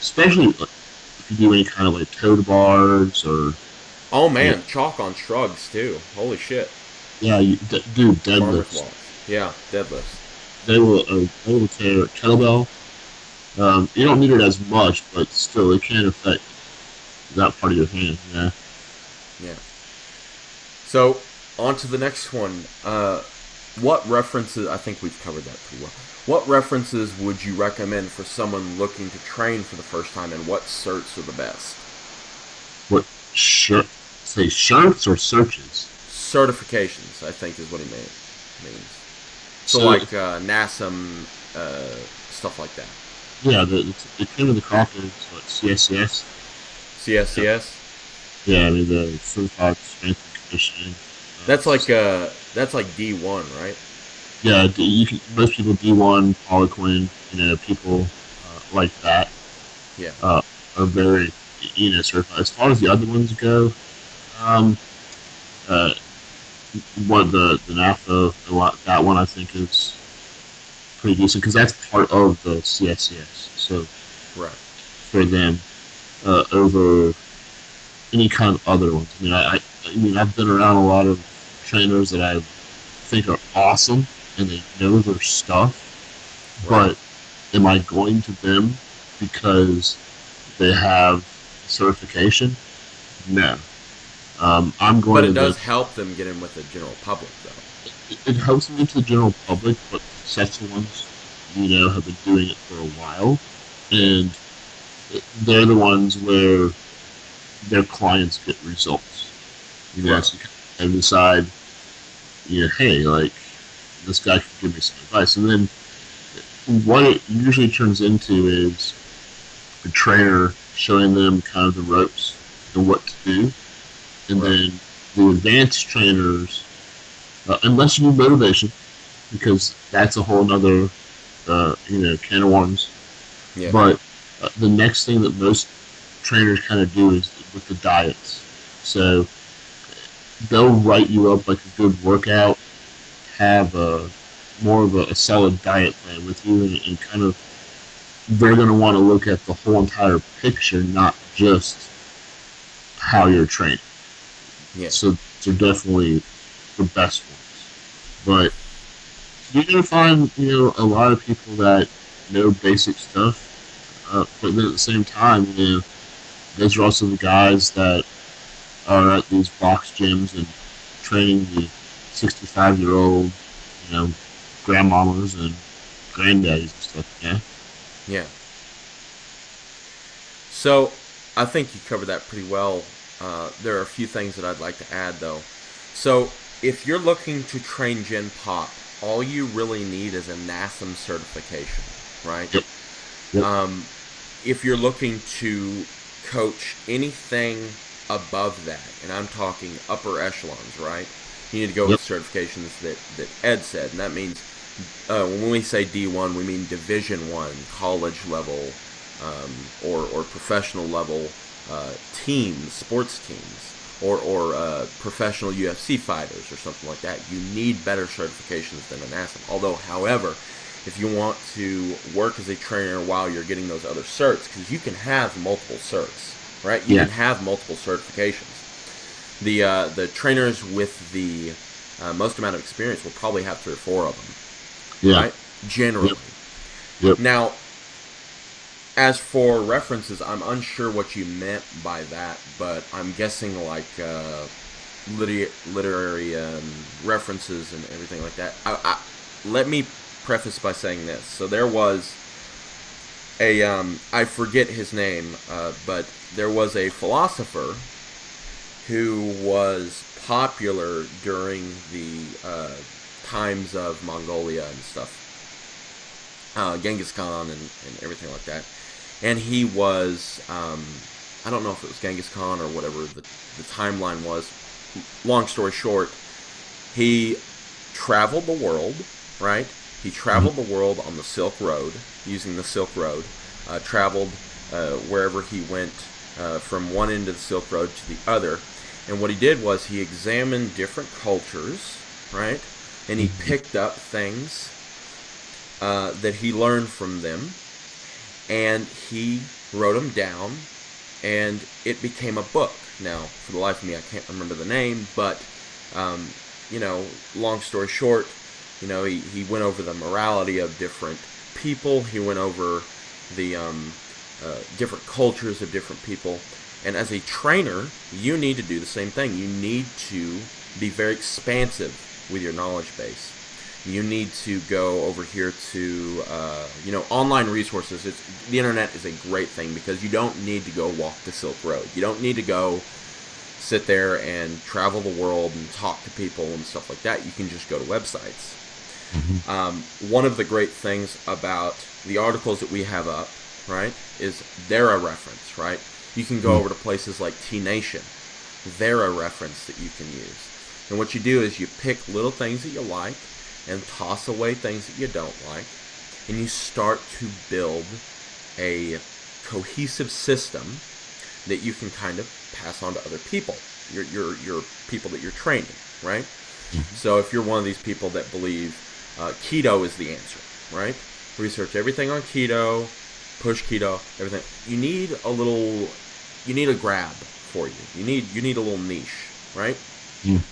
especially like, if you do any kind of like toe to bars or
Oh
you know,
man, chalk on shrugs too. Holy shit.
yeah, do
Farmer's
deadlifts.
walks. Yeah, deadlifts.
They will tear kettlebell. You don't need it as much, but still, it can affect that part of your hand. Yeah.
Yeah. So, on to the next one. What references, I think we've covered that pretty well. What references would you recommend for someone looking to train for the first time, and what certs are the best?
What shirt? Say shirts or searches?
Certifications, I think, is what he means. So,
So
like NASM, stuff like that.
yeah, the cream of the crop is what CSCS.
CSCS?
Yeah, I mean the certified strength and conditioning.
That's like D1, right?
Yeah, most people D1, Poliquin, people like that
Yeah.
are very certified. As far as the other ones go, um, uh, the NAFTA, that one I think is pretty decent because that's part of the CSCS. So
Right.
for them, over any kind of other ones. I mean, I've been around a lot of trainers that I think are awesome and they know their stuff,
Right.
but am I going to them because they have certification? No. I'm
But
going
it
to them.
does help them get in with the general public, though.
It helps them into the general public, but successful ones, have been doing it for a while,
Yeah.
and they're the ones where their clients get results.
Right.
So you kind of decide, hey, like this guy can give me some advice, and then what it usually turns into is a trainer showing them kind of the ropes and what to do, and
Right.
then the advanced trainers, unless you need motivation, because that's a whole nother, can of worms.
Yeah.
But the next thing that most trainers kind of do is with the diets. So they'll write you up like a good workout, have more of a solid diet plan with you, and kind of they're going to want to look at the whole entire picture, not just how you're training.
Yeah.
So definitely the best ones. But you're going to find, a lot of people that know basic stuff, but then at the same time, those are also the guys that are at these box gyms and training the 65-year-old, grandmamas and granddaddies and stuff. Yeah.
Yeah. So, I think you covered that pretty well. There are a few things that I'd like to add, though. So, if you're looking to train Gen Pop, all you really need is a NASM certification, right?
Yep. Yep.
If you're looking to coach anything above that, and I'm talking upper echelons, right? You need to go
Yep.
with certifications that Ed said, and that means when we say D1, we mean Division 1, college level, or professional level teams, sports teams, or professional UFC fighters or something like that. You need better certifications than an ASM. Although, however, if you want to work as a trainer while you're getting those other certs, because you can have multiple certs, right? You can have multiple certifications. The trainers with the most amount of experience will probably have 3 or 4 of them, right? Generally.
Yep.
Now, as for references, I'm unsure what you meant by that, but I'm guessing like literary references and everything like that. let me preface by saying this. So there was a, I forget his name, but there was a philosopher who was popular during the times of Mongolia and stuff. Genghis Khan and everything like that. And he was, I don't know if it was Genghis Khan or whatever the timeline was. Long story short, he traveled the world, right? He traveled the world on the Silk Road, using the Silk Road, traveled wherever he went from one end of the Silk Road to the other. And what he did was he examined different cultures, right? And he picked up things that he learned from them, and he wrote them down, and it became a book. Now, for the life of me, I can't remember the name, but, long story short, he went over the morality of different people. He went over the different cultures of different people. And as a trainer, you need to do the same thing. You need to be very expansive with your knowledge base. You need to go over here to, online resources. The internet is a great thing because you don't need to go walk the Silk Road. You don't need to go sit there and travel the world and talk to people and stuff like that. You can just go to websites. Mm-hmm. One of the great things about the articles that we have up, right, is they're a reference, right? You can go over to places like T-Nation. They're a reference that you can use. And what you do is you pick little things that you like and toss away things that you don't like, and you start to build a cohesive system that you can kind of pass on to other people, your people that you're training, right? Mm-hmm. So if you're one of these people that believe keto is the answer, right? Research everything on keto, push keto, everything. You need a grab for you. You need a little niche, right? Mm.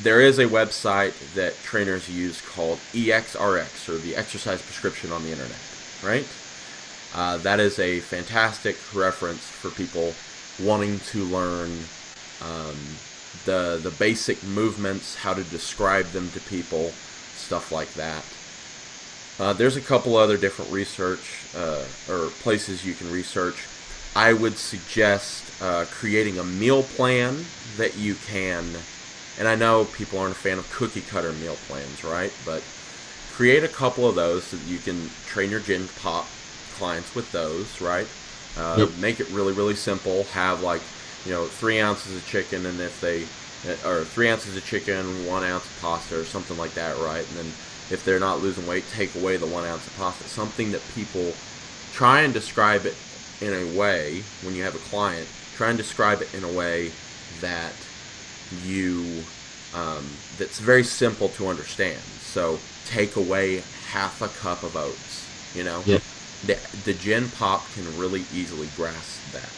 There is a website that trainers use called EXRX, or the exercise prescription on the internet, right? That is a fantastic reference for people wanting to learn the basic movements, how to describe them to people, stuff like that. There's a couple other different research or places you can research. I would suggest creating a meal plan that you can, and I know people aren't a fan of cookie cutter meal plans, right? But create a couple of those so that you can train your Gen Pop clients with those, right? Make it really, really simple. Have 3 ounces of chicken, and or 3 ounces of chicken, 1 ounce of pasta, or something like that, right? And then if they're not losing weight, take away the 1 ounce of pasta. Something that people try and describe it in a way, when you have a client, try and describe it in a way that that's very simple to understand. So take away half a cup of oats, Yep. The Gen Pop can really easily grasp that.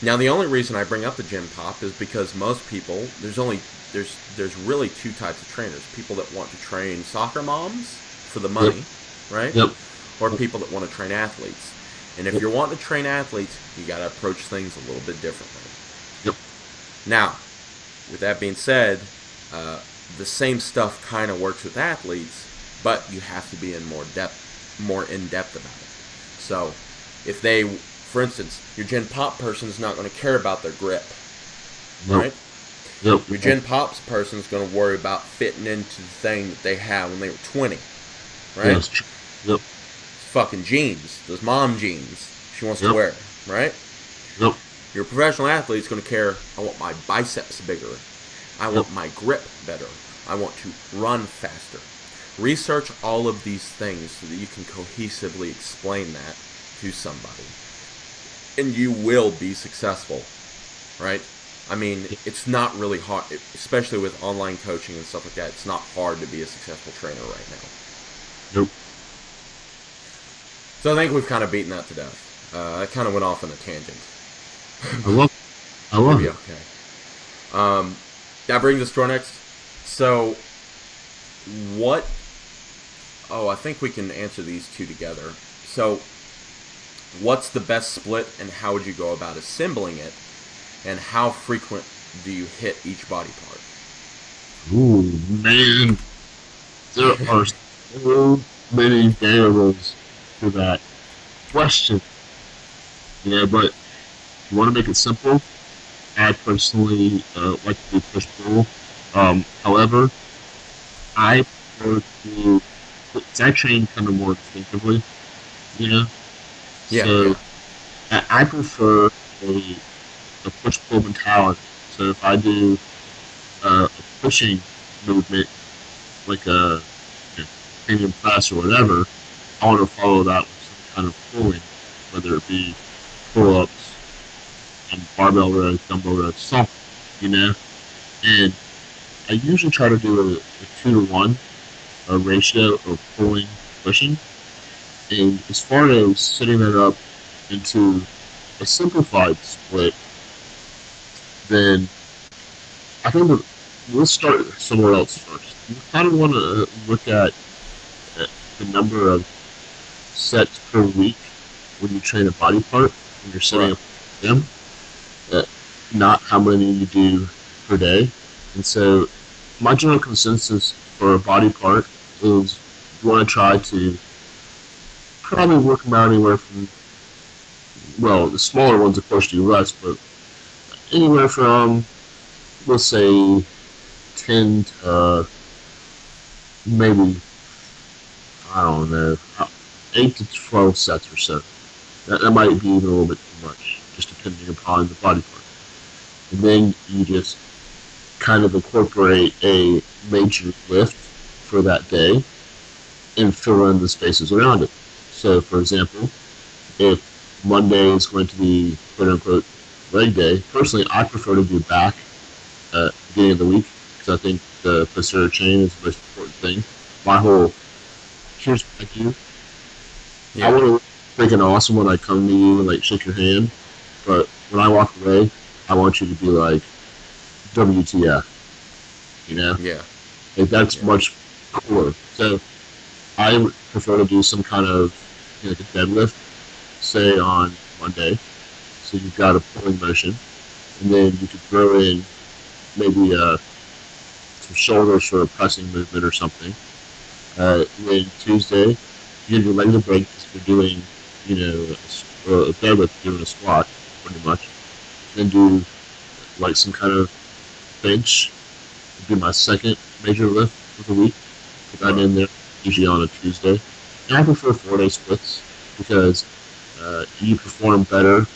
Now, the only reason I bring up the Gen Pop is because most people, there's really 2 types of trainers. People that want to train soccer moms for the money, yep. Right? Yep. Or people that want to train athletes. And if you're wanting to train athletes, you got to approach things a little bit differently. Yep. Now, with that being said, the same stuff kind of works with athletes, but you have to be more in depth about it. So, if they, for instance, your Gen Pop person is not going to care about their grip, nope. Right? Nope. Your Gen Pops person is going to worry about fitting into the thing that they had when they were 20, right? Yes. Yep. Fucking jeans, those mom jeans she wants to wear, right? Yep. Your professional athlete is going to care, I want my biceps bigger. I want my grip better. I want to run faster. Research all of these things so that you can cohesively explain that to somebody. And you will be successful, right? I mean, it's not really hard, especially with online coaching and stuff like that. It's not hard to be a successful trainer right now. Nope. So I think we've kind of beaten that to death. I kind of went off on a tangent. I love it. Okay. That brings us to our next. So, I think we can answer these 2 together. So, what's the best split, and how would you go about assembling it, and how frequent do you hit each body part?
Ooh, man. There are so many variables to that question, but you want to make it simple. I personally like to do push pull. However, I prefer to. I train kind of more instinctively, you know.
Yeah,
So
yeah.
I prefer a push pull mentality. So if I do a pushing movement, like a hanging press or whatever, I want to follow that with some kind of pulling, whether it be pull ups and barbell rows, dumbbell rows, something, you know. And I usually try to do a 2 to 1 ratio of pulling pushing. And as far as setting that up into a simplified split, then I think that we'll start somewhere else first. You kind of want to look at uh, the number of sets per week when you train a body part when you're setting
Right.
up a gym, uh, not how many you do per day. And so, my general consensus for a body part is you want to try to probably work them out anywhere from, well, the smaller ones, of course, do less, but anywhere from, let's say, 10 to maybe, I don't know, 8 to 12 sets or so. That might be even a little bit too much, just depending upon the body part. And then you just kind of incorporate a major lift for that day and fill in the spaces around it. So, for example, if Monday is going to be quote unquote leg day, personally, I prefer to do back at the beginning of the week because I think the posterior chain is the most important thing. My whole here's what I do. I
Yeah.
want to look freaking awesome when I come to you and like shake your hand, but when I walk away, I want you to be like WTF, you know?
Yeah.
Like that's
Yeah.
much cooler. So I would prefer to do some kind of like a deadlift, say on Monday. So you've got a pulling motion, and then you could throw in maybe some shoulders for a pressing movement or something. Then Tuesday, you give your legs a break because you're doing, a deadlift, doing a squat, pretty much. Then do like some kind of bench. Do my second major lift of the week. Put that
Right.
in there, usually on a Tuesday. And I prefer 4 day splits because you perform better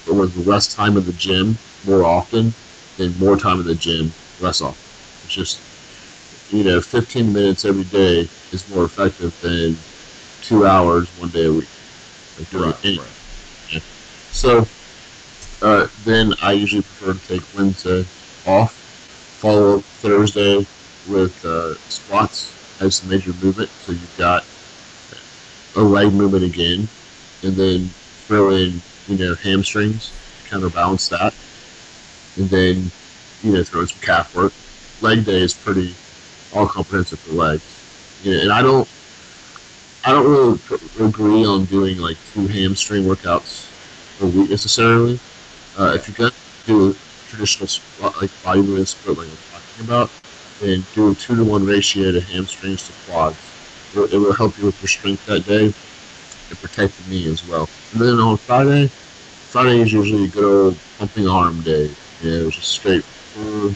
with less time in the gym more often than more time in the gym less often. It's just, 15 minutes every day is more effective than 2 hours 1 day a week of doing
Right.
anything.
Right.
Yeah. So then I usually prefer to take Wednesday off, follow up Thursday with squats as the major movement. So you've got a leg movement again, and then throw in, hamstrings to counterbalance that, and then, throw in some calf work. Leg day is pretty all comprehensive for legs. And I don't really agree on doing like 2 hamstring workouts a week necessarily.
Yeah.
If you're gonna do a traditional like bodybuilding split, like I'm talking about, then do a 2 to 1 ratio to hamstrings to quads. It will help you with your strength that day and protect the knee as well. And then on Friday is usually a good old pumping arm day. Just straight full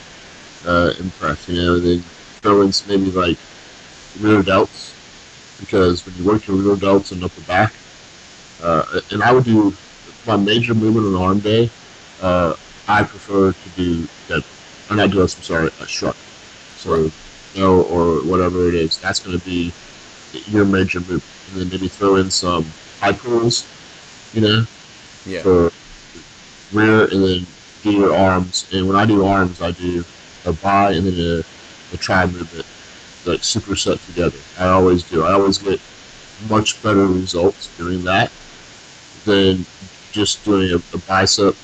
impress. Then throw in some maybe like rear delts because when you work your rear delts and upper back, and I would do my major movement on arm day. Uh, I prefer to do that. Or not deadlifts. I'm sorry, a shrug.
Right.
So, or whatever it is, that's going to be your major movement, and then maybe throw in some high pulls, you know,
Yeah.
for rear, and then do your arms. And when I do arms, I do a bi and then a tri movement, like superset together. I always do. I always get much better results doing that than just doing a bicep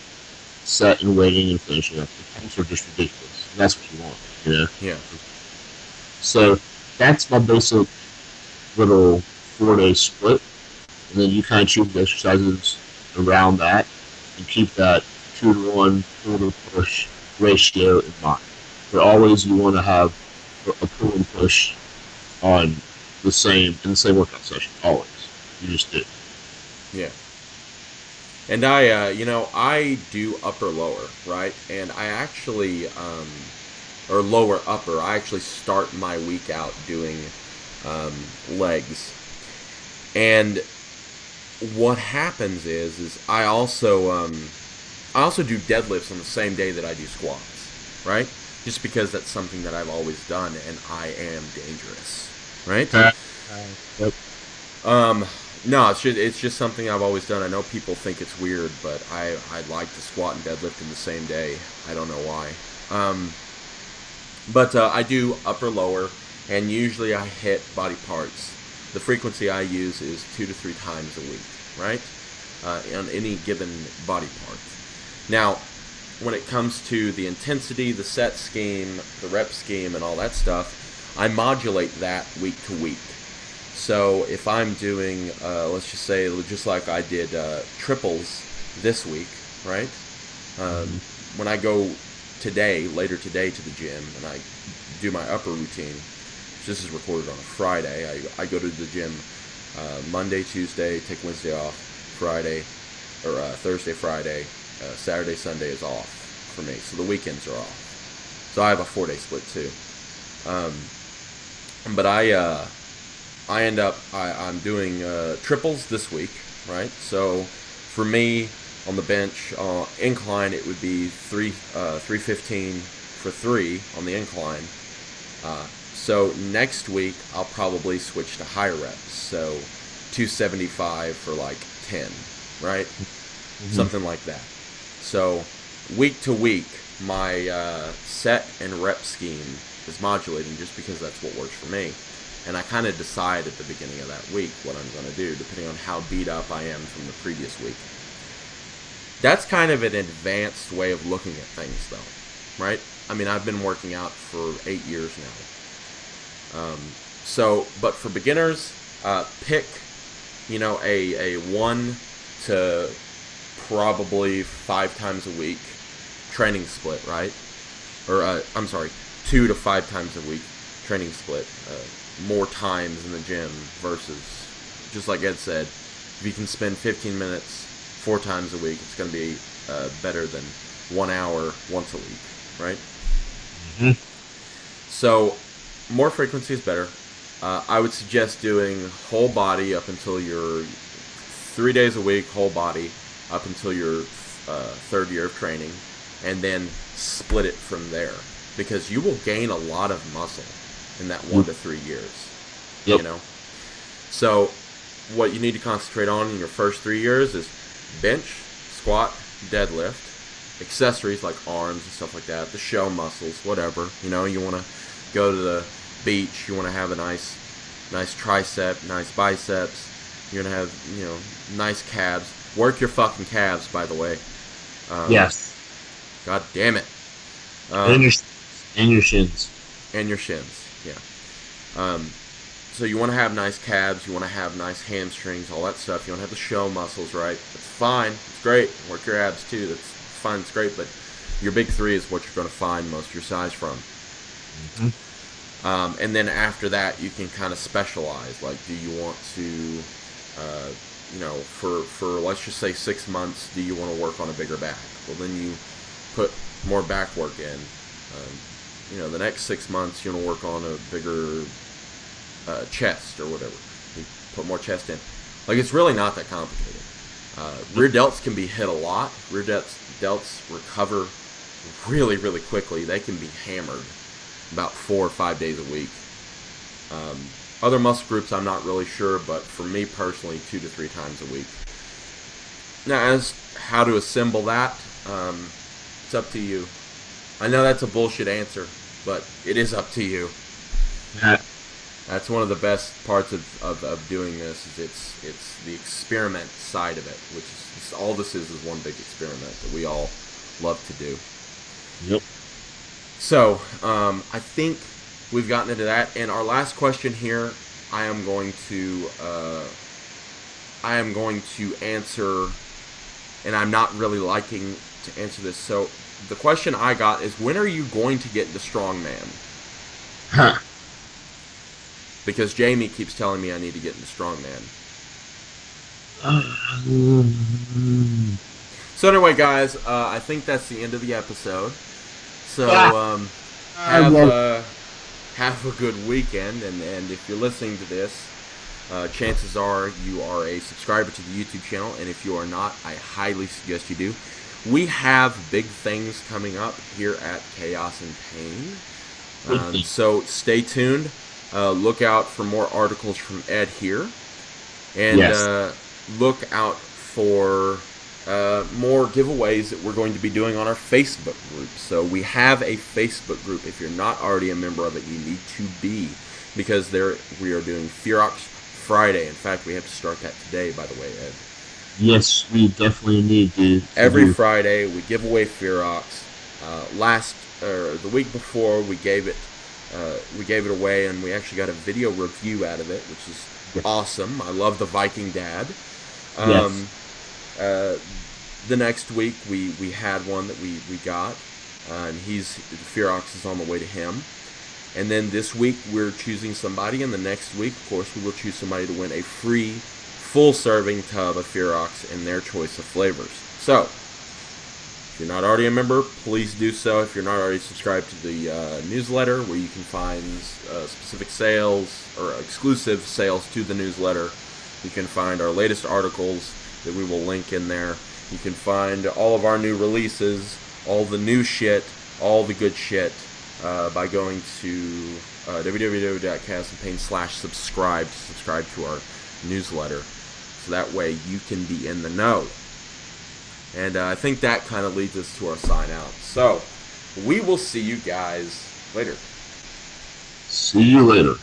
set and waiting and finishing up. The pumps are just ridiculous. And that's what you want, you know.
Yeah.
So that's my basic little 4 day split, and then you kind of choose the exercises around that and keep that 2 to 1 pull to push ratio in mind. But always you want to have a pull and push on in the same workout session always. You just do.
Yeah. And I do upper lower, right? And I actually, or lower upper, I actually start my week out doing legs. And what happens is I also do deadlifts on the same day that I do squats, right? Just because that's something that I've always done, and I am dangerous, right?
Yep.
No, it's just something I've always done. I know people think it's weird, but I like to squat and deadlift in the same day. I don't know why. But I do upper lower, and usually I hit body parts. The frequency I use is 2 to 3 times a week, right? On any given body part. Now, when it comes to the intensity, the set scheme, the rep scheme, and all that stuff, I modulate that week to week. So if I'm doing, let's just say, just like I did triples this week, right? When I go later today to the gym, and I do my upper routine, this is recorded on a Friday. I go to the gym Monday, Tuesday, take Wednesday off, Friday, or Thursday, Friday, Saturday, Sunday is off for me. So the weekends are off. So I have a 4-day split too. But I'm doing triples this week, right? So for me, on the bench, incline, it would be 315 for 3 on the incline. So next week, I'll probably switch to higher reps. So 275 for like 10, right? Mm-hmm. Something like that. So week to week, my set and rep scheme is modulating just because that's what works for me. And I kind of decide at the beginning of that week what I'm going to do, depending on how beat up I am from the previous week. That's kind of an advanced way of looking at things, though, right? I mean, I've been working out for 8 years now. But for beginners, pick, a 1 to probably 5 times a week training split, right? Or, 2 to 5 times a week training split. More times in the gym versus, just like Ed said, if you can spend 15 minutes 4 times a week, it's going to be better than 1 hour once a week, right?
Mm-hmm.
So more frequency is better. I would suggest doing whole body up until your 3 days a week, whole body up until your 3rd year of training, and then split it from there, because you will gain a lot of muscle in that 1 to 3 years.
Yep.
So what you need to concentrate on in your first 3 years is bench, squat, deadlift, accessories like arms and stuff like that, the show muscles, whatever. You want to go to the beach, you want to have a nice tricep, nice biceps, you're going to have, nice calves. Work your fucking calves, by the way.
Yes.
God damn it.
And your shins.
And your shins. Yeah. So you want to have nice calves, you want to have nice hamstrings, all that stuff. You want to have the show muscles, right? That's fine. It's great. Work your abs too. That's fine. It's great. But your big 3 is what you're going to find most of your size from. Mm-hmm. And then after that, you can kind of specialize. Like, do you want to, for let's just say 6 months, do you want to work on a bigger back? Well, then you put more back work in. The next 6 months, you want to work on a bigger chest or whatever. You put more chest in. Like, it's really not that complicated. Rear delts can be hit a lot. Rear delts recover really, really quickly. They can be hammered about 4 or 5 days a week. Other muscle groups, I'm not really sure, but for me personally, 2 to 3 times a week. Now, as how to assemble that, it's up to you. I know that's a bullshit answer, but it is up to you.
Yeah.
That's one of the best parts of doing this. Is it's the experiment side of it, which is all this is one big experiment that we all love to do.
Yep.
So I think we've gotten into that, and our last question here, I am going to answer, and I'm not really liking to answer this. So the question I got is, when are you going to get into strongman?
Huh.
because Jamie keeps telling me I need to get into strongman. So anyway, guys, I think that's the end of the episode. So have a good weekend, and if you're listening to this, chances are you are a subscriber to the YouTube channel, and if you are not, I highly suggest you do. We have big things coming up here at Chaos and Pain, so stay tuned. Look out for more articles from Ed here, and look out for more giveaways that we're going to be doing on our Facebook group. So we have a Facebook group. If you're not already a member of it, you need to be, because there we are doing Ferox Friday. In fact, we have to start that today, by the way, Ed.
Yes, we definitely need to.
Every Friday we give away Ferox. The week before we gave it away, and we actually got a video review out of it, which is awesome. I love the Viking Dad. The next week we had one that we got, and Ferox is on the way to him. And then this week we're choosing somebody, and the next week, of course, we will choose somebody to win a free full serving tub of Ferox in their choice of flavors. So, if you're not already a member, please do so. If you're not already subscribed to the newsletter, where you can find specific sales or exclusive sales to the newsletter, you can find our latest articles that we will link in there. You can find all of our new releases, all the new shit, all the good shit, by going to www.chaosandpain.com/subscribe to subscribe to our newsletter. So that way you can be in the know. And I think that kind of leads us to our sign out. So we will see you guys later.
See you later.